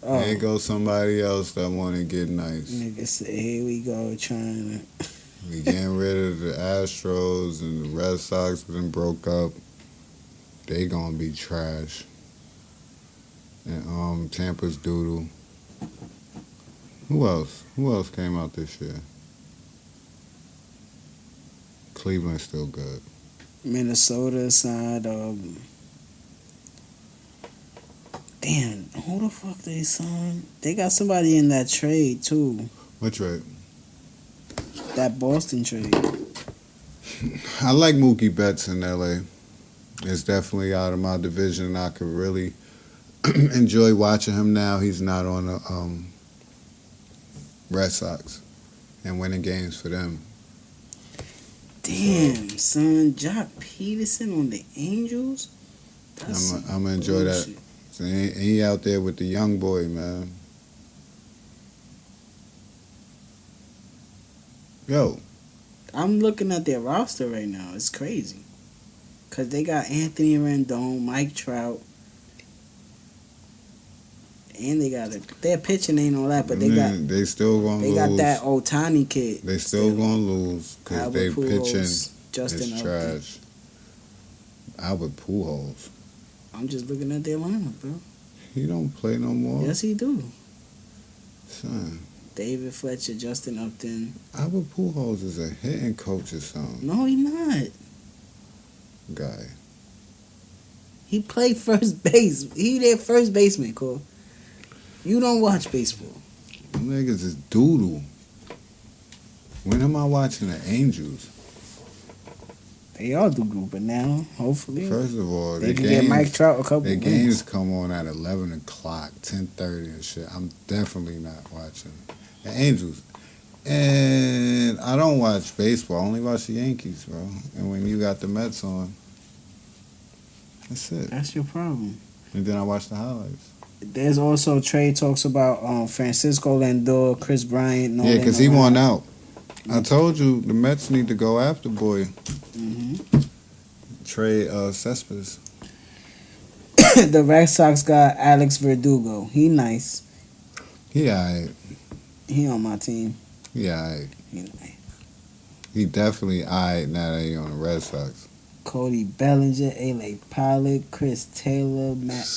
Oh. There goes somebody else that want to get nice. Niggas say, here we go, trying to... We getting rid of the Astros and the Red Sox been broke up. They gonna be trash. And Tampa's doodle. Who else? Who else came out this year? Cleveland's still good. Minnesota signed. Damn, who the fuck they signed? They got somebody in that trade too. What trade? That Boston trade. I like Mookie Betts in LA. It's definitely out of my division. I could really enjoy watching him now. He's not on the Red Sox and winning games for them. Damn, son, Jock Peterson on the Angels. I'm gonna enjoy that. So he out there with the young boy, man. Yo. I'm looking at their roster right now. It's crazy. Because they got Anthony Rendon, Mike Trout. And they got their pitching ain't all that, but they still gonna lose. They got that Ohtani kid. They still gonna lose because they pitching Justin is trash. Albert Pujols. I'm just looking at their lineup, bro. He don't play no more. Yes, he do. Son. David Fletcher, Justin Upton. Albert Pujols is a hitting coach or something. No, he not. Guy. He played first base. He their first baseman, Cole. You don't watch baseball. Them niggas is doodle. When am I watching the Angels? They all do good, but now, hopefully. First of all, they can get Mike Trout a couple their wins. games come on at 11 o'clock, 10:30 and shit. I'm definitely not watching the Angels. And I don't watch baseball. I only watch the Yankees, bro. And when you got the Mets on, that's it. That's your problem. And then I watch the highlights. There's also trade talks about Francisco Lindor, Chris Bryant. Yeah, because he won out. I told you the Mets need to go after boy. Mm-hmm. Trade Cespedes. The Red Sox got Alex Verdugo. He nice. He alright. He on my team. He alright. He nice. He definitely alright now that he on the Red Sox. Cody Bellinger, A.L.A. Pilot, Chris Taylor, Matt.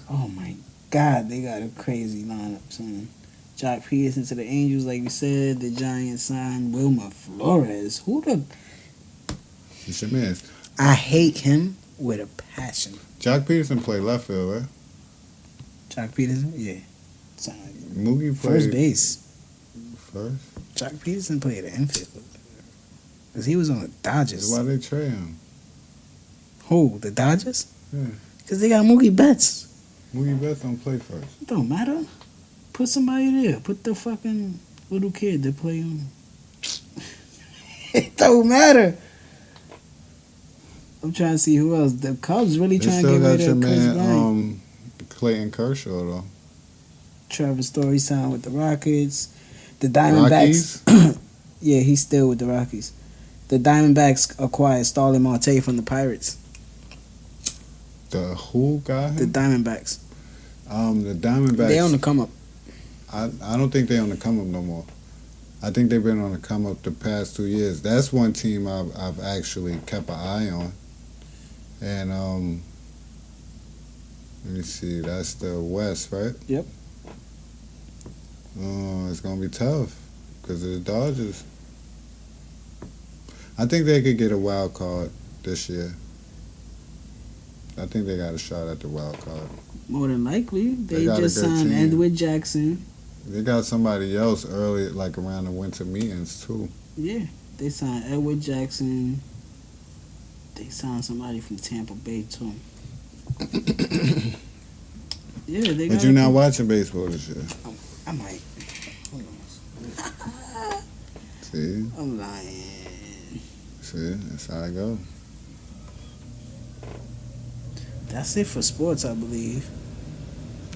Oh my God, they got a crazy lineup, son. Jock Peterson to the Angels, like you said. The Giants signed Wilmer Flores. Who the... It's your man. I hate him with a passion. Jock Peterson played left field, right? Jock Peterson? Yeah. Mookie played... First base. First? Jock Peterson played the infield. Because he was on the Dodgers. That's why they trade him. Who? The Dodgers? Yeah. Because they got Mookie Betts. Mookie Betts don't play first. It don't matter. Put somebody there. Put the fucking little kid to play him. It don't matter. I'm trying to see who else. The Cubs really trying to get rid of Chris Bryant. Clayton Kershaw, though. Trevor Story signed with the Rockets. The Diamondbacks. Yeah, he's still with the Rockies. The Diamondbacks acquired Starling Marte from the Pirates. The who got him? The Diamondbacks. The Diamondbacks. They on the come up. I don't think they on the come up no more. I think they've been on the come up the past 2 years. That's one team I've actually kept an eye on. And Let me see. That's the West, right? Yep. Oh, it's gonna be tough because of the Dodgers. I think they could get a wild card this year. I think they got a shot at the wild card. More than likely, they got a just good signed team. Edward Jackson. They got somebody else early, like around the winter meetings too. Yeah, they signed Edward Jackson. They signed somebody from Tampa Bay too. Yeah, they. But you're not watching baseball this year. I might. Hold on. See, I'm lying. see, that's how I go. That's it for sports, I believe.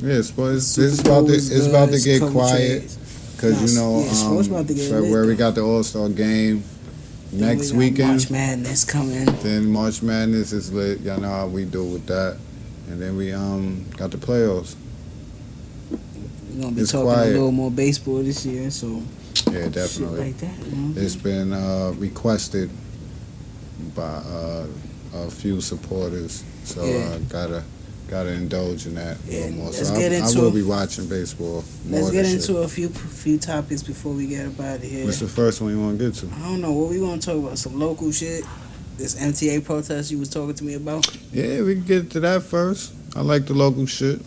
Yeah, sports. Super It's Bowl about to. was It's good, about to it's get couple quiet trades. because sports about to get February we lit. got the All-Star game Then next we got weekend. March Madness coming. Then March Madness is lit. Y'all know how we do with that. And then we got the playoffs. We're gonna be It's talking quiet. a little more baseball this year, so Yeah, shit definitely. like that. You know? It's been requested by a few supporters, so Yeah. gotta indulge in that a Yeah, little more. let's So get I into- will be watching baseball more Let's get this into year. a few topics before we get up out of here. What's the first one you want to get to? I don't know what we gonna talk about. Some local shit. This MTA protest you was talking to me about. Yeah, we can get to that first. I like the local shit.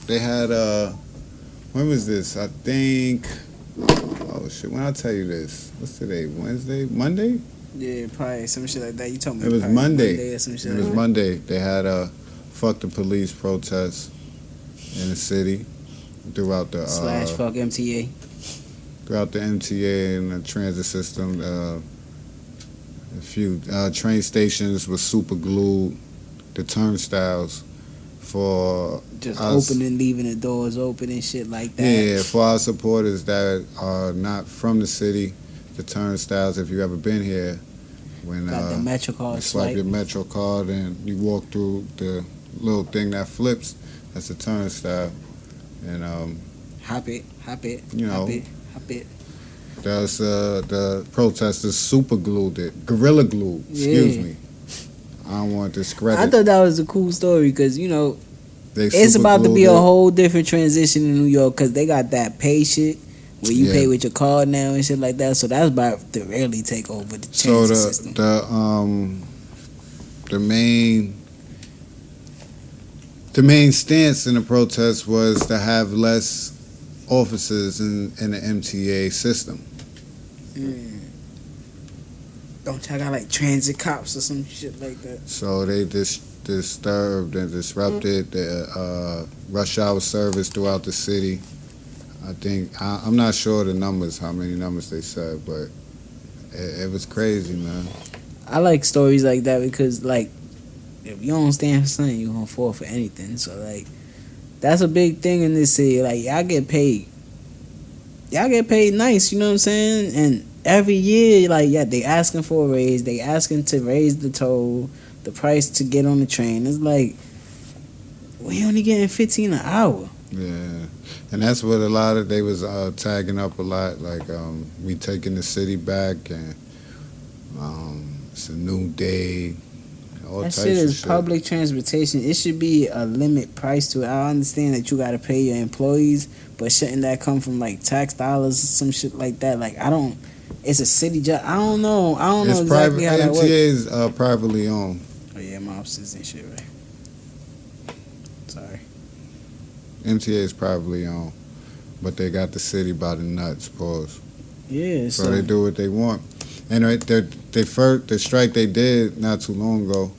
They had when was this? I think. Oh shit! When I tell you this, what's today? Wednesday? Monday? Yeah, probably some shit like that. You told me It was probably Monday. or some shit It was like that. Monday. They had a fuck the police protest in the city throughout the Slash fuck MTA. throughout the MTA and the transit system. A few train stations were super glued. The turnstiles for Just us, opening, leaving the doors open and shit like that. yeah, for our supporters that are not from the city, the turnstiles. If you ever been here, when Got the Metro you card swipe swipe. your Metro card and you walk through the little thing that flips, that's a turnstile. And Hop it, You know. hop it. there's the protesters super glued it, gorilla glue. Excuse Yeah. me. I don't want to I discredit. thought that was a cool story because, you know, They it's super about to be glued a it. whole different transition in New York because they got that pay shit where you Yeah. pay with your card now and shit like that. So that's about to really take over the So transit system. the main stance in the protest was to have less officers in the MTA system. Don't y'all got like transit cops or some shit like that? So they disturbed and disrupted the rush hour service throughout the city. I think I'm not sure the numbers, how many numbers they said, but it was crazy, man. I like stories like that because, like, if you don't stand for something, you gonna fall for anything. So, like, that's a big thing in this city. Like, y'all get paid. Y'all get paid nice, you know what I'm saying? And every year, like, yeah, they asking for a raise. They asking to raise the toll, the price to get on the train. It's like, we only getting $15 an hour. Yeah, and that's what a lot of they was tagging up a lot. Like we taking the city back, and it's a new day. All That types shit of is shit. public transportation. It should be a limit price to it. I understand that you got to pay your employees, but shouldn't that come from like tax dollars or some shit like that? Like, I don't. It's a city job. I don't know. I don't know It's exactly private. how that MTA works. is privately owned. Oh yeah, my officers and shit, right? Sorry. MTA is privately owned, but they got the city by the nuts. Pause. Yeah. So they do what they want. And the strike they did not too long ago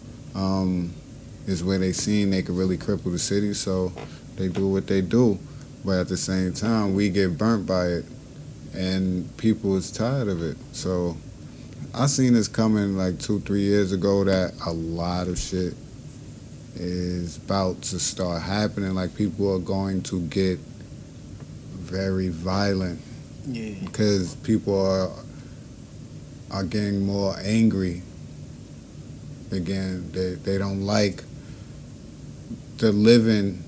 is where they seen they could really cripple the city. So they do what they do, but at the same time we get burnt by it, and people is tired of it. So I seen this coming like 2-3 years ago that a lot of shit is about to start happening. Like people are going to get very violent Yeah. because people are getting more angry again. They don't like the living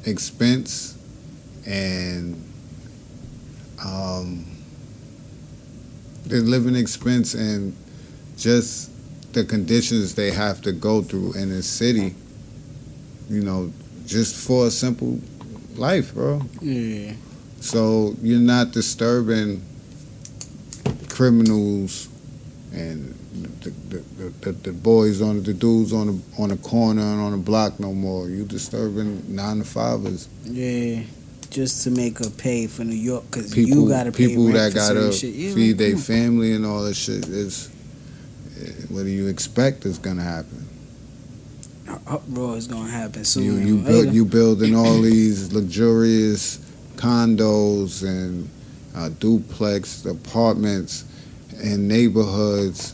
expense and the living expense and just the conditions they have to go through in the city, you know, just for a simple life, bro. Yeah. So you're not disturbing criminals and the boys the dudes on the corner and on the block no more. You disturbing 9-to-5ers. Yeah. Just to make her pay for New York, because you gotta pay people rent that for gotta shit. Yeah, feed their family and all that shit. Is what do you expect is gonna happen? Uproar is gonna happen soon. You building all these luxurious condos and duplex apartments in neighborhoods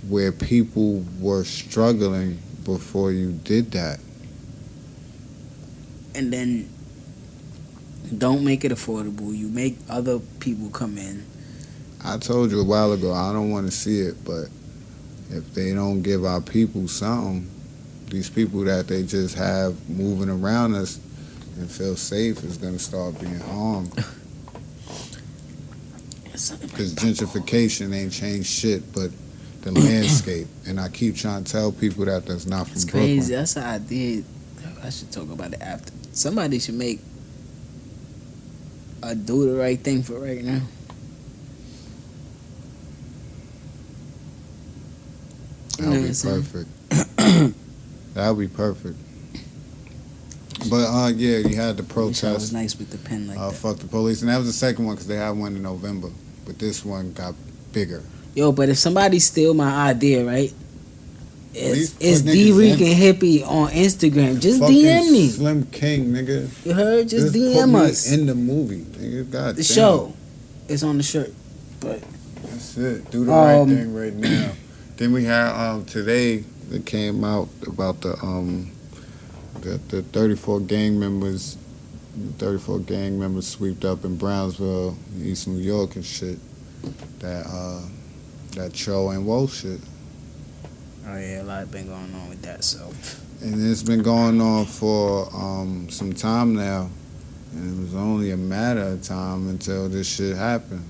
where people were struggling before you did that. And then don't make it affordable. You make other people come in. I told you a while ago, I don't want to see it, but if they don't give our people something, these people that they just have moving around us and feel safe is going to start being harmed. Because gentrification ain't changed shit but the landscape. And I keep trying to tell people that that's not from Brooklyn. It's crazy. That's how I did. I should talk about it after. Somebody should make a do the right thing for right now. That'll be perfect. That'll be perfect. But yeah, you had the protest. I was nice with the pen like that. Fuck the police, and that was the second one because they had one in November. But this one got bigger. Yo, but if somebody steal my idea, right? It's Drican and Hippie on Instagram. Just DM me. Slim King, nigga. You heard? Just DM put us. Me in the movie, nigga. God the damn. show. It's on the shirt. But that's it. Do the right thing right now. Then we had today that came out about the 34 gang members. 34 gang members swept up in Brownsville, East New York and shit. That Cho and Woe shit. Oh yeah, a lot been going on with that. So. And it's been going on for some time now, and it was only a matter of time until this shit happened.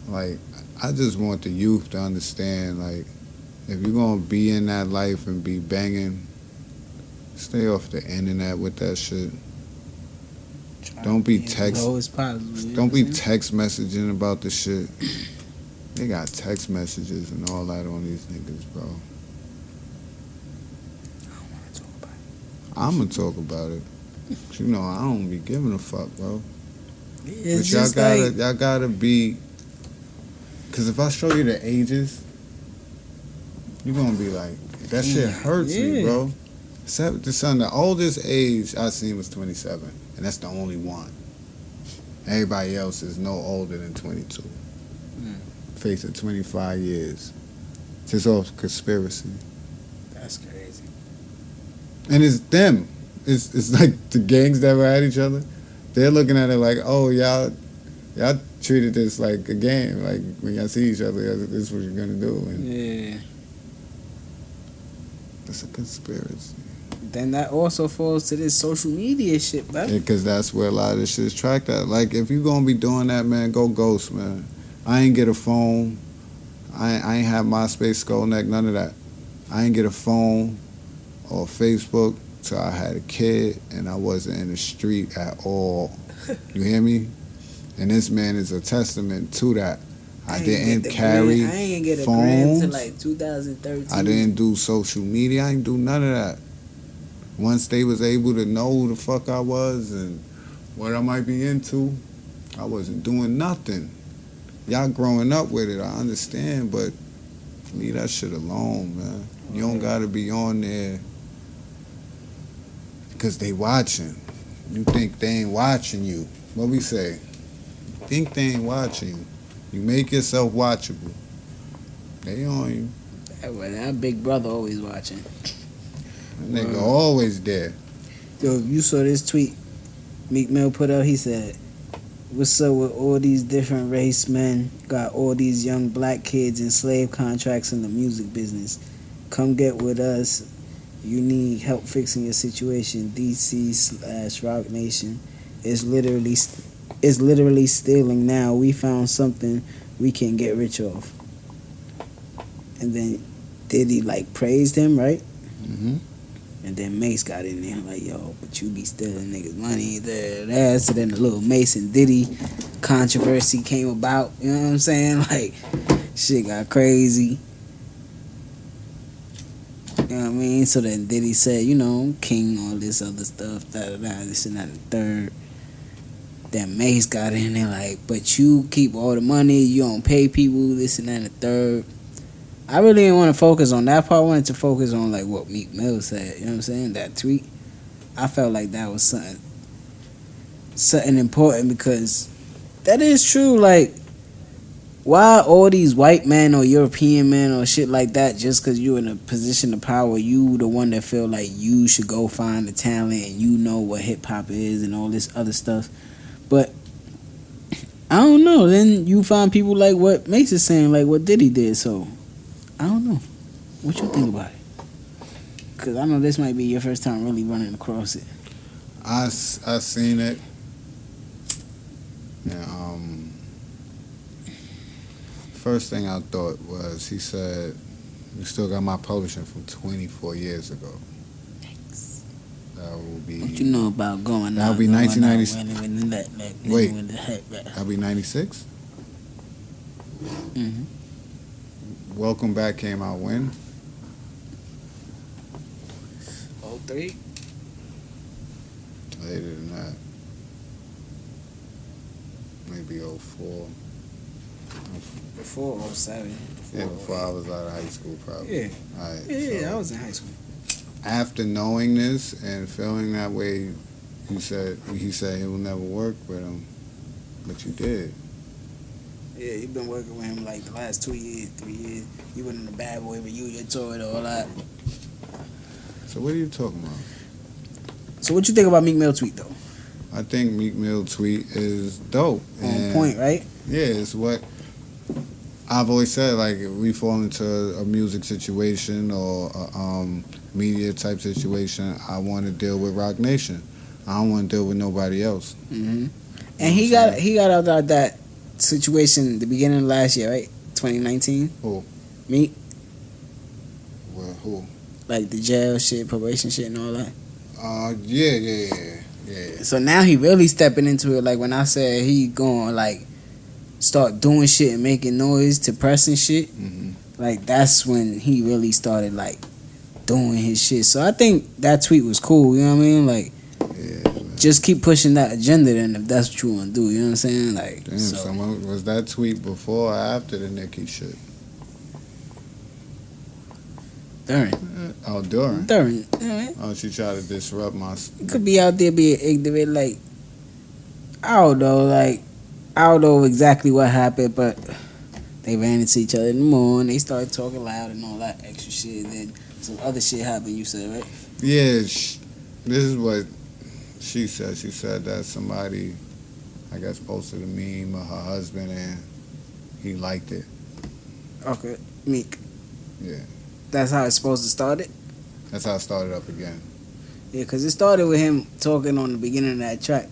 Like, I just want the youth to understand, like, if you're gonna be in that life and be banging, stay off the internet with that shit. Don't be text messaging about the shit. They got text messages and all that on these niggas, bro. I'm gonna talk about it. But you know, I don't be giving a fuck, bro. It's but y'all gotta be, cause if I show you the ages, you're gonna be like, that shit hurts me, bro. The oldest age I seen was 27, and that's the only one. Everybody else is no older than 22. Facing 25 years. Just off conspiracy. That's crazy. And it's them. It's like the gangs that were at each other. They're looking at it like, oh, y'all treated this like a game. Like, when y'all see each other, this is what you're gonna do. And yeah. It's a conspiracy. Then that also falls to this social media shit, man. Because that's where a lot of this shit is tracked at. Like, if you gonna be doing that, man, go ghost, man. I ain't get a phone. I ain't have MySpace, Skullneck, none of that. I ain't get a phone or Facebook till I had a kid and I wasn't in the street at all. You hear me? And this man is a testament to that. I didn't carry I ain't get a phones. gram till like 2013. I didn't do social media. I ain't do none of that. Once they was able to know who the fuck I was and what I might be into, I wasn't doing nothing. Y'all growing up with it, I understand, but leave that shit alone, man. You don't gotta be on there because they watching. You think they ain't watching you. What we say? Think they ain't watching you. You make yourself watchable. They on you. That big brother always watching. That nigga always there. Yo, you saw this tweet Meek Mill put out. He said, "What's up with all these different race men? Got all these young black kids in slave contracts in the music business. Come get with us. You need help fixing your situation. DC/Rock Nation is literally stealing now. We found something we can get rich off." And then Diddy like praised him, right? Mm-hmm. And then Mace got in there like, yo, but you be stealing niggas' money there. So then the little Mace and Diddy controversy came about. You know what I'm saying? Like, shit got crazy. You know what I mean? So then Diddy said, you know, King, all this other stuff, this and that, and the third. Then Mace got in there like, but you keep all the money, you don't pay people, this and that, and the third. I really didn't want to focus on that part. I wanted to focus on like what Meek Mill said. You know what I'm saying? That tweet. I felt like that was something important because that is true. Like, why all these white men or European men or shit like that, just because you're in a position of power, you the one that feel like you should go find the talent and you know what hip hop is and all this other stuff. But I don't know. Then you find people like what Mace is saying, like what Diddy did. So I don't know. What you think about it? Because I know this might be your first time really running across it. I seen it. And first thing I thought was he said, "You still got my publishing from 24 years ago." Thanks. That will be. What you know about going? That'll be 1996. Wait, that. that'll be 96. Mm-hmm. Welcome Back came out when? 03? Later than that. Maybe 04. Before 07. Yeah, before I was out of high school, probably. Yeah. All right, Yeah, so I was in high school. after knowing this and feeling that way, he said he will never work with him, but you did. Yeah, you've been working with him like the last 2 years, 3 years. You went in the Bad Boy reunion tour and all that. So what are you talking about? So what you think about Meek Mill tweet though? I think Meek Mill tweet is dope. On point, right? Yeah, it's what I've always said. Like, if we fall into a music situation or a media type situation, I want to deal with Rock Nation. I don't want to deal with nobody else. Mm-hmm. And he got out of that situation the beginning of last year, right? 2019. Who? Meek. Well, who? Like the jail shit, probation shit, and all that. Yeah. So now he really stepping into it. Like when I said he going like start doing shit and making noise to pressing shit. Mm-hmm. Like that's when he really started like doing his shit. So I think that tweet was cool. You know what I mean? Like, just keep pushing that agenda. Then if that's what you want to do, you know what I'm saying? Like, damn, someone was that tweet before or after the Nicki shit? During. Oh, during. During. Right. Oh, she tried to disrupt my. It could be out there being ignorant. Like, I don't know. Like, I don't know exactly what happened, but they ran into each other in the morning. They started talking loud and all that extra shit. And then some other shit happened. You said, right? Yeah. This is what she said. She said that somebody, I guess, posted a meme of her husband and he liked it. Okay, Meek. Yeah. That's how it's supposed to start it? That's how it started up again. Yeah, because it started with him talking on the beginning of that track.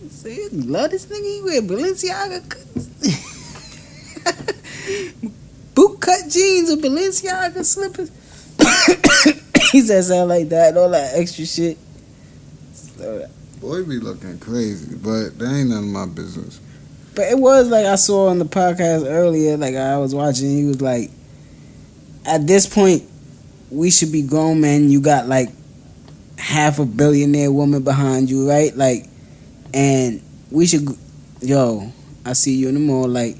So you love this nigga? He wear Balenciaga boot cut jeans or Balenciaga slippers. He said something like that and all that extra shit. So, Boy, be looking crazy, but that ain't none of my business. but it was like I saw on the podcast earlier, like I was watching, he was like, at this point, we should be grown men. You got like half a billionaire woman behind you, right? Like, and we should, I see you in the mall. Like,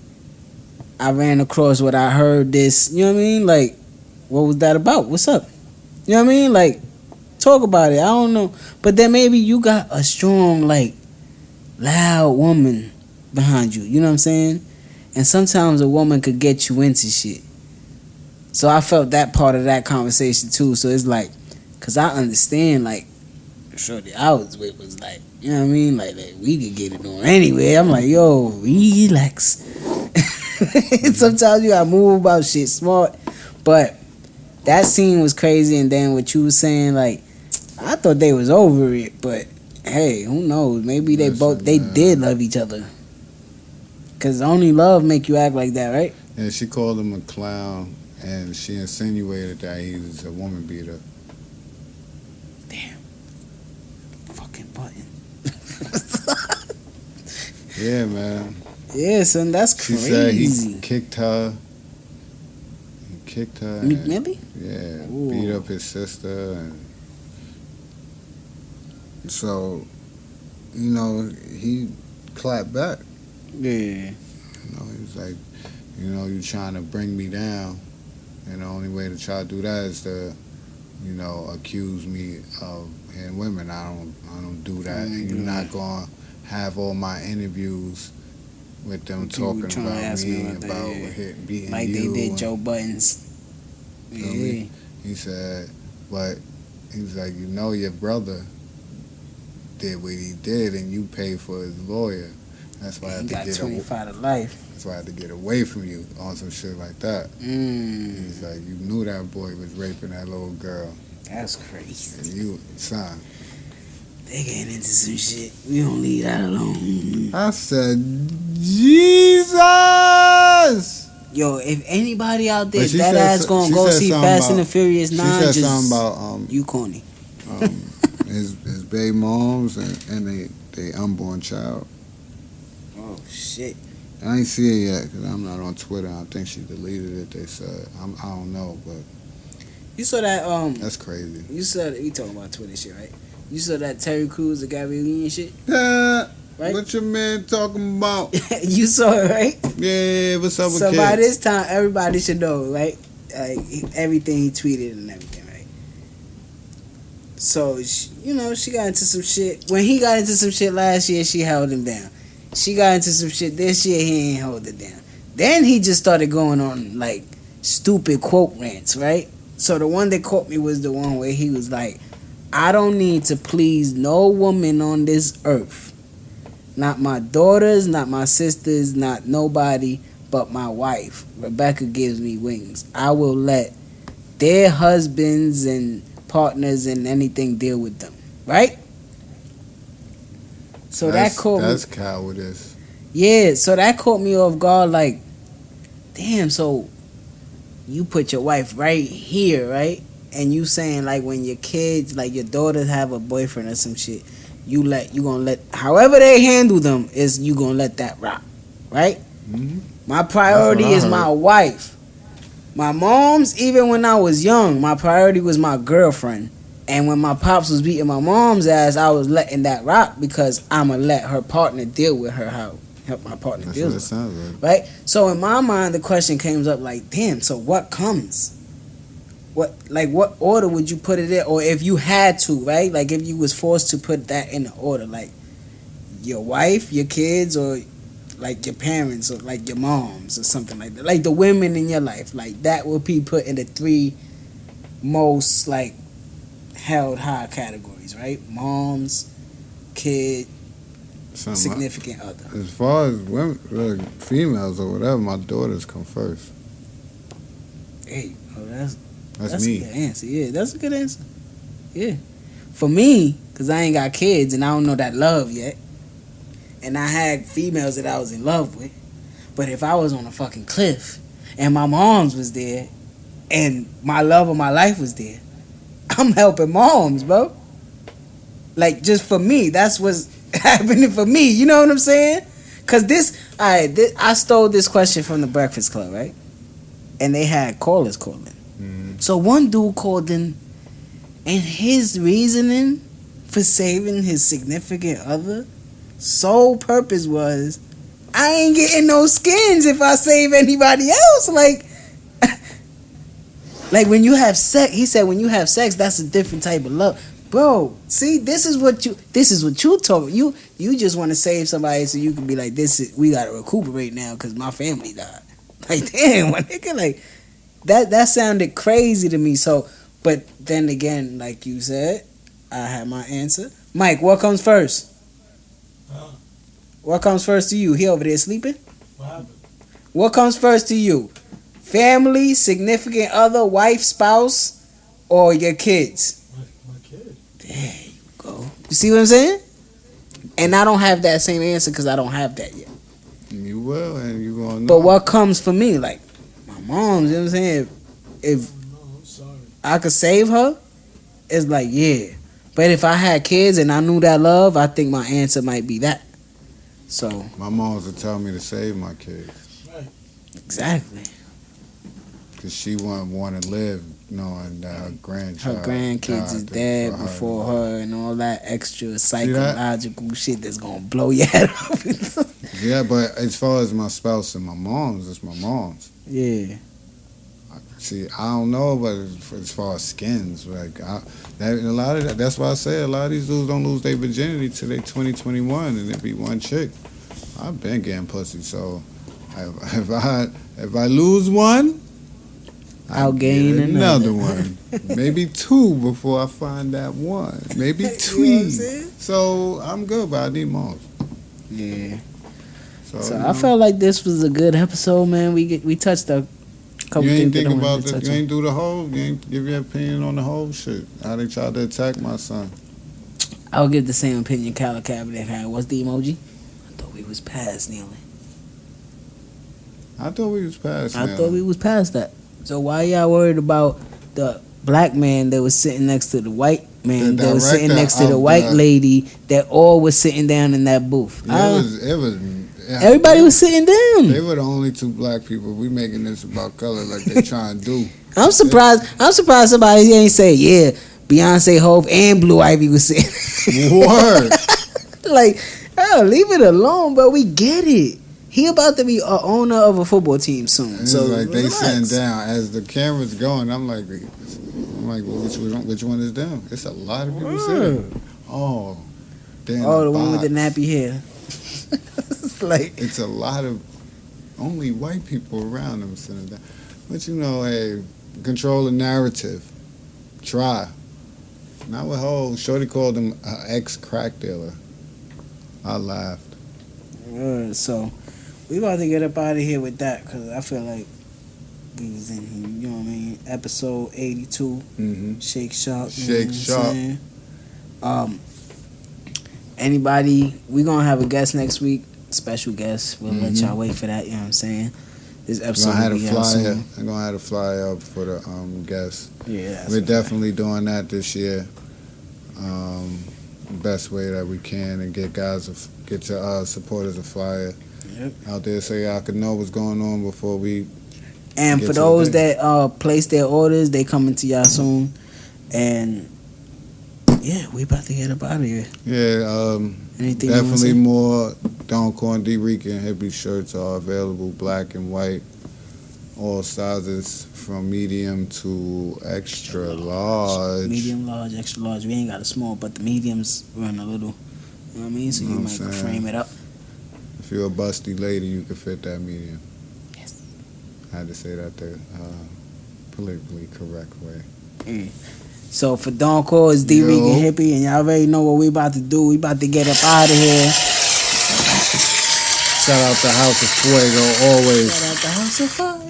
I ran across what I heard this, you know what I mean? Like, what was that about? What's up? You know what I mean? Like, talk about it. I don't know. But then maybe you got a strong, like, loud woman behind you. You know what I'm saying? And sometimes a woman could get you into shit. So I felt that part of that conversation too. So it's like, cause I understand, like, shorty I was with was like, you know what I mean? Like we could get it on anyway. I'm like, yo, relax. Sometimes you gotta move about shit smart. But that scene was crazy. And then what you was saying, like, I thought they was over it. But hey, who knows? Maybe they did love each other. Cause only love make you act like that, right? Yeah, she called him a clown. and she insinuated that he was a woman beater. Damn. Fucking button. Yeah, man. Yeah, son, that's She crazy. said he kicked her. He kicked her. Maybe? Yeah, Ooh. beat up his sister. And so, you know, he clapped back. Yeah. You know, he was like, you know, you trying to bring me down. And the only way to try to do that is to, you know, accuse me of hitting women. I don't do that. And you're not going to have all my interviews with them talking about me, about beating like you. Like they did Joe Buttons. Yeah. He said, but he was like, you know, your brother did what he did, and you paid for his lawyer. That's why I had to get 25 to life. That's why I had to get away from you on some shit like that. He's like, you knew that boy was raping that little girl. That's crazy. And you, son. They getting into some shit. We don't leave that alone. I said, Jesus! Yo, if anybody out there that ass gonna go see Fast and the Furious 9, she said just something about you corny. his baby moms and they unborn child. Oh shit! I ain't see it yet because I'm not on Twitter. I think she deleted it. They said I don't know, but you saw that that's crazy. You saw that, you talking about Twitter shit, right? You saw that Terry Crews and Gabby Lee and shit. Right? What your man talking about? You saw it, right? Yeah, what's up with So kids? by this time, everybody should know, right? Like everything he tweeted and everything, right? So, you know, she got into some shit. When he got into some shit last year, she held him down. She got into some shit this year, he ain't hold it down. Then he just started going on, like, stupid quote rants, right? So the one that caught me was the one where he was like, I don't need to please no woman on this earth. Not my daughters, not my sisters, not nobody but my wife. Rebecca gives me wings. I will let their husbands and partners and anything deal with them. Right? So that caught me. That's cowardice. Yeah, so that caught me off guard. Like, damn, so you put your wife right here, right? And you saying, like, when your kids, like your daughters have a boyfriend or some shit, you gonna let, however they handle them, is you gonna let that rock, right? Mm-hmm. My priority is my wife. My mom's, even when I was young, my priority was my girlfriend. And when my pops was beating my mom's ass, I was letting that rock because I'ma let her partner deal with her, how help my partner deal with her. Right? So in my mind, the question came up like, damn, so what comes? What order would you put it in? Or if you had to, right? Like if you was forced to put that in the order, like your wife, your kids, or like your parents, or like your moms, or something like that. Like the women in your life, like that would be put in the three most like held high categories, right? Moms, kid, significant other. As far as women, like females or whatever, my daughters come first. Hey, that's me. A good answer. Yeah, that's a good answer. Yeah. For me, because I ain't got kids and I don't know that love yet, and I had females that I was in love with, but if I was on a fucking cliff and my moms was there and my love of my life was there, I'm helping moms, bro. Like, just for me, that's what's happening for me. You know what I'm saying? Because I stole this question from the Breakfast Club, right? And they had callers calling. Mm-hmm. So one dude called in, and his reasoning for saving his significant other, sole purpose was, I ain't getting no skins if I save anybody else. Like when you have sex, he said when you have sex, that's a different type of love. Bro, see, this is what you talk. You just want to save somebody so you can be like, we gotta recuperate now because my family died. Like, damn, my nigga, like that sounded crazy to me. So, but then again, like you said, I had my answer. Mike, what comes first? What comes first to you? He over there sleeping? What happened? What comes first to you? Family, significant other, wife, spouse, or your kids? My kid. There you go. You see what I'm saying? And I don't have that same answer because I don't have that yet. You will, and you gonna know. But what comes for me? Like, my mom's, you know what I'm saying? if I could save her, it's like, yeah. But if I had kids and I knew that love, I think my answer might be that. So my moms would tell me to save my kids. Exactly. Because she wouldn't want to live knowing that her grandkids is dead before her and all that extra psychological shit that's going to blow your head off. Yeah, but as far as my spouse and my mom's, it's my mom's. Yeah. See, I don't know, but as far as skins, like that's why I say a lot of these dudes don't lose their virginity till they 2021, and it be one chick. I've been getting pussy, so if I lose one, I'll gain another one, maybe two before I find that one, maybe three. You know what I'm so I'm good, but I need more. Yeah. So I felt like this was a good episode, man. We touched a couple you ain't things. Think about the, you ain't do the whole. You ain't give your opinion on the whole shit. How they tried to attack my son. I'll give the same opinion Cali Cabinet had. What's the emoji? I thought we was past kneeling. I thought we was past. I thought we was past that. So why y'all worried about the black man that was sitting next to the white man that was sitting next to the white lady that all was sitting down in that booth? Yeah, it was. Everybody was sitting down. They were the only two black people. We making this about color like they trying to do. I'm surprised somebody ain't say, yeah, Beyonce, Hove, and Blue Ivy was sitting. Word. Like, leave it alone, but we get it. He about to be a owner of a football team soon. And so like they sitting down as the camera's going. I'm like, well, which one is them? It's a lot of people sitting. Oh, damn. Oh, the one with the nappy hair. It's a lot of only white people around them sitting down. But you know, hey, control the narrative. Try. Not with whole. Shorty called him an ex-crack dealer. I laughed. So we about to get up out of here with that because I feel like we was in here. You know what I mean? Episode 82. Mm-hmm. Shake Sharpe. Shake Sharpe. Anybody? We gonna have a guest next week. Special guest. We'll let y'all wait for that. You know what I'm saying? This episode. I'm gonna have a flyer up for the guests. Yeah, we're definitely doing that this year. Best way that we can and get your supporters a flyer out there so y'all can know what's going on before we. And for those that place their orders, they coming to y'all soon. And yeah, we about to get up out of here. Yeah, anything definitely more Don Corn Drican Hippie shirts are available, black and white, all sizes from medium to extra large. Medium, large, extra large. We ain't got a small, but the mediums run a little. You know what I mean? So you might frame it up. If you're a busty lady, you can fit that medium. Yes. I had to say that the politically correct way. So for Don Core, it's D-Rican Hippie, and y'all already know what we about to do. We about to get up out of here. Shout out the House of Fuego, always. Shout out the House of Fire.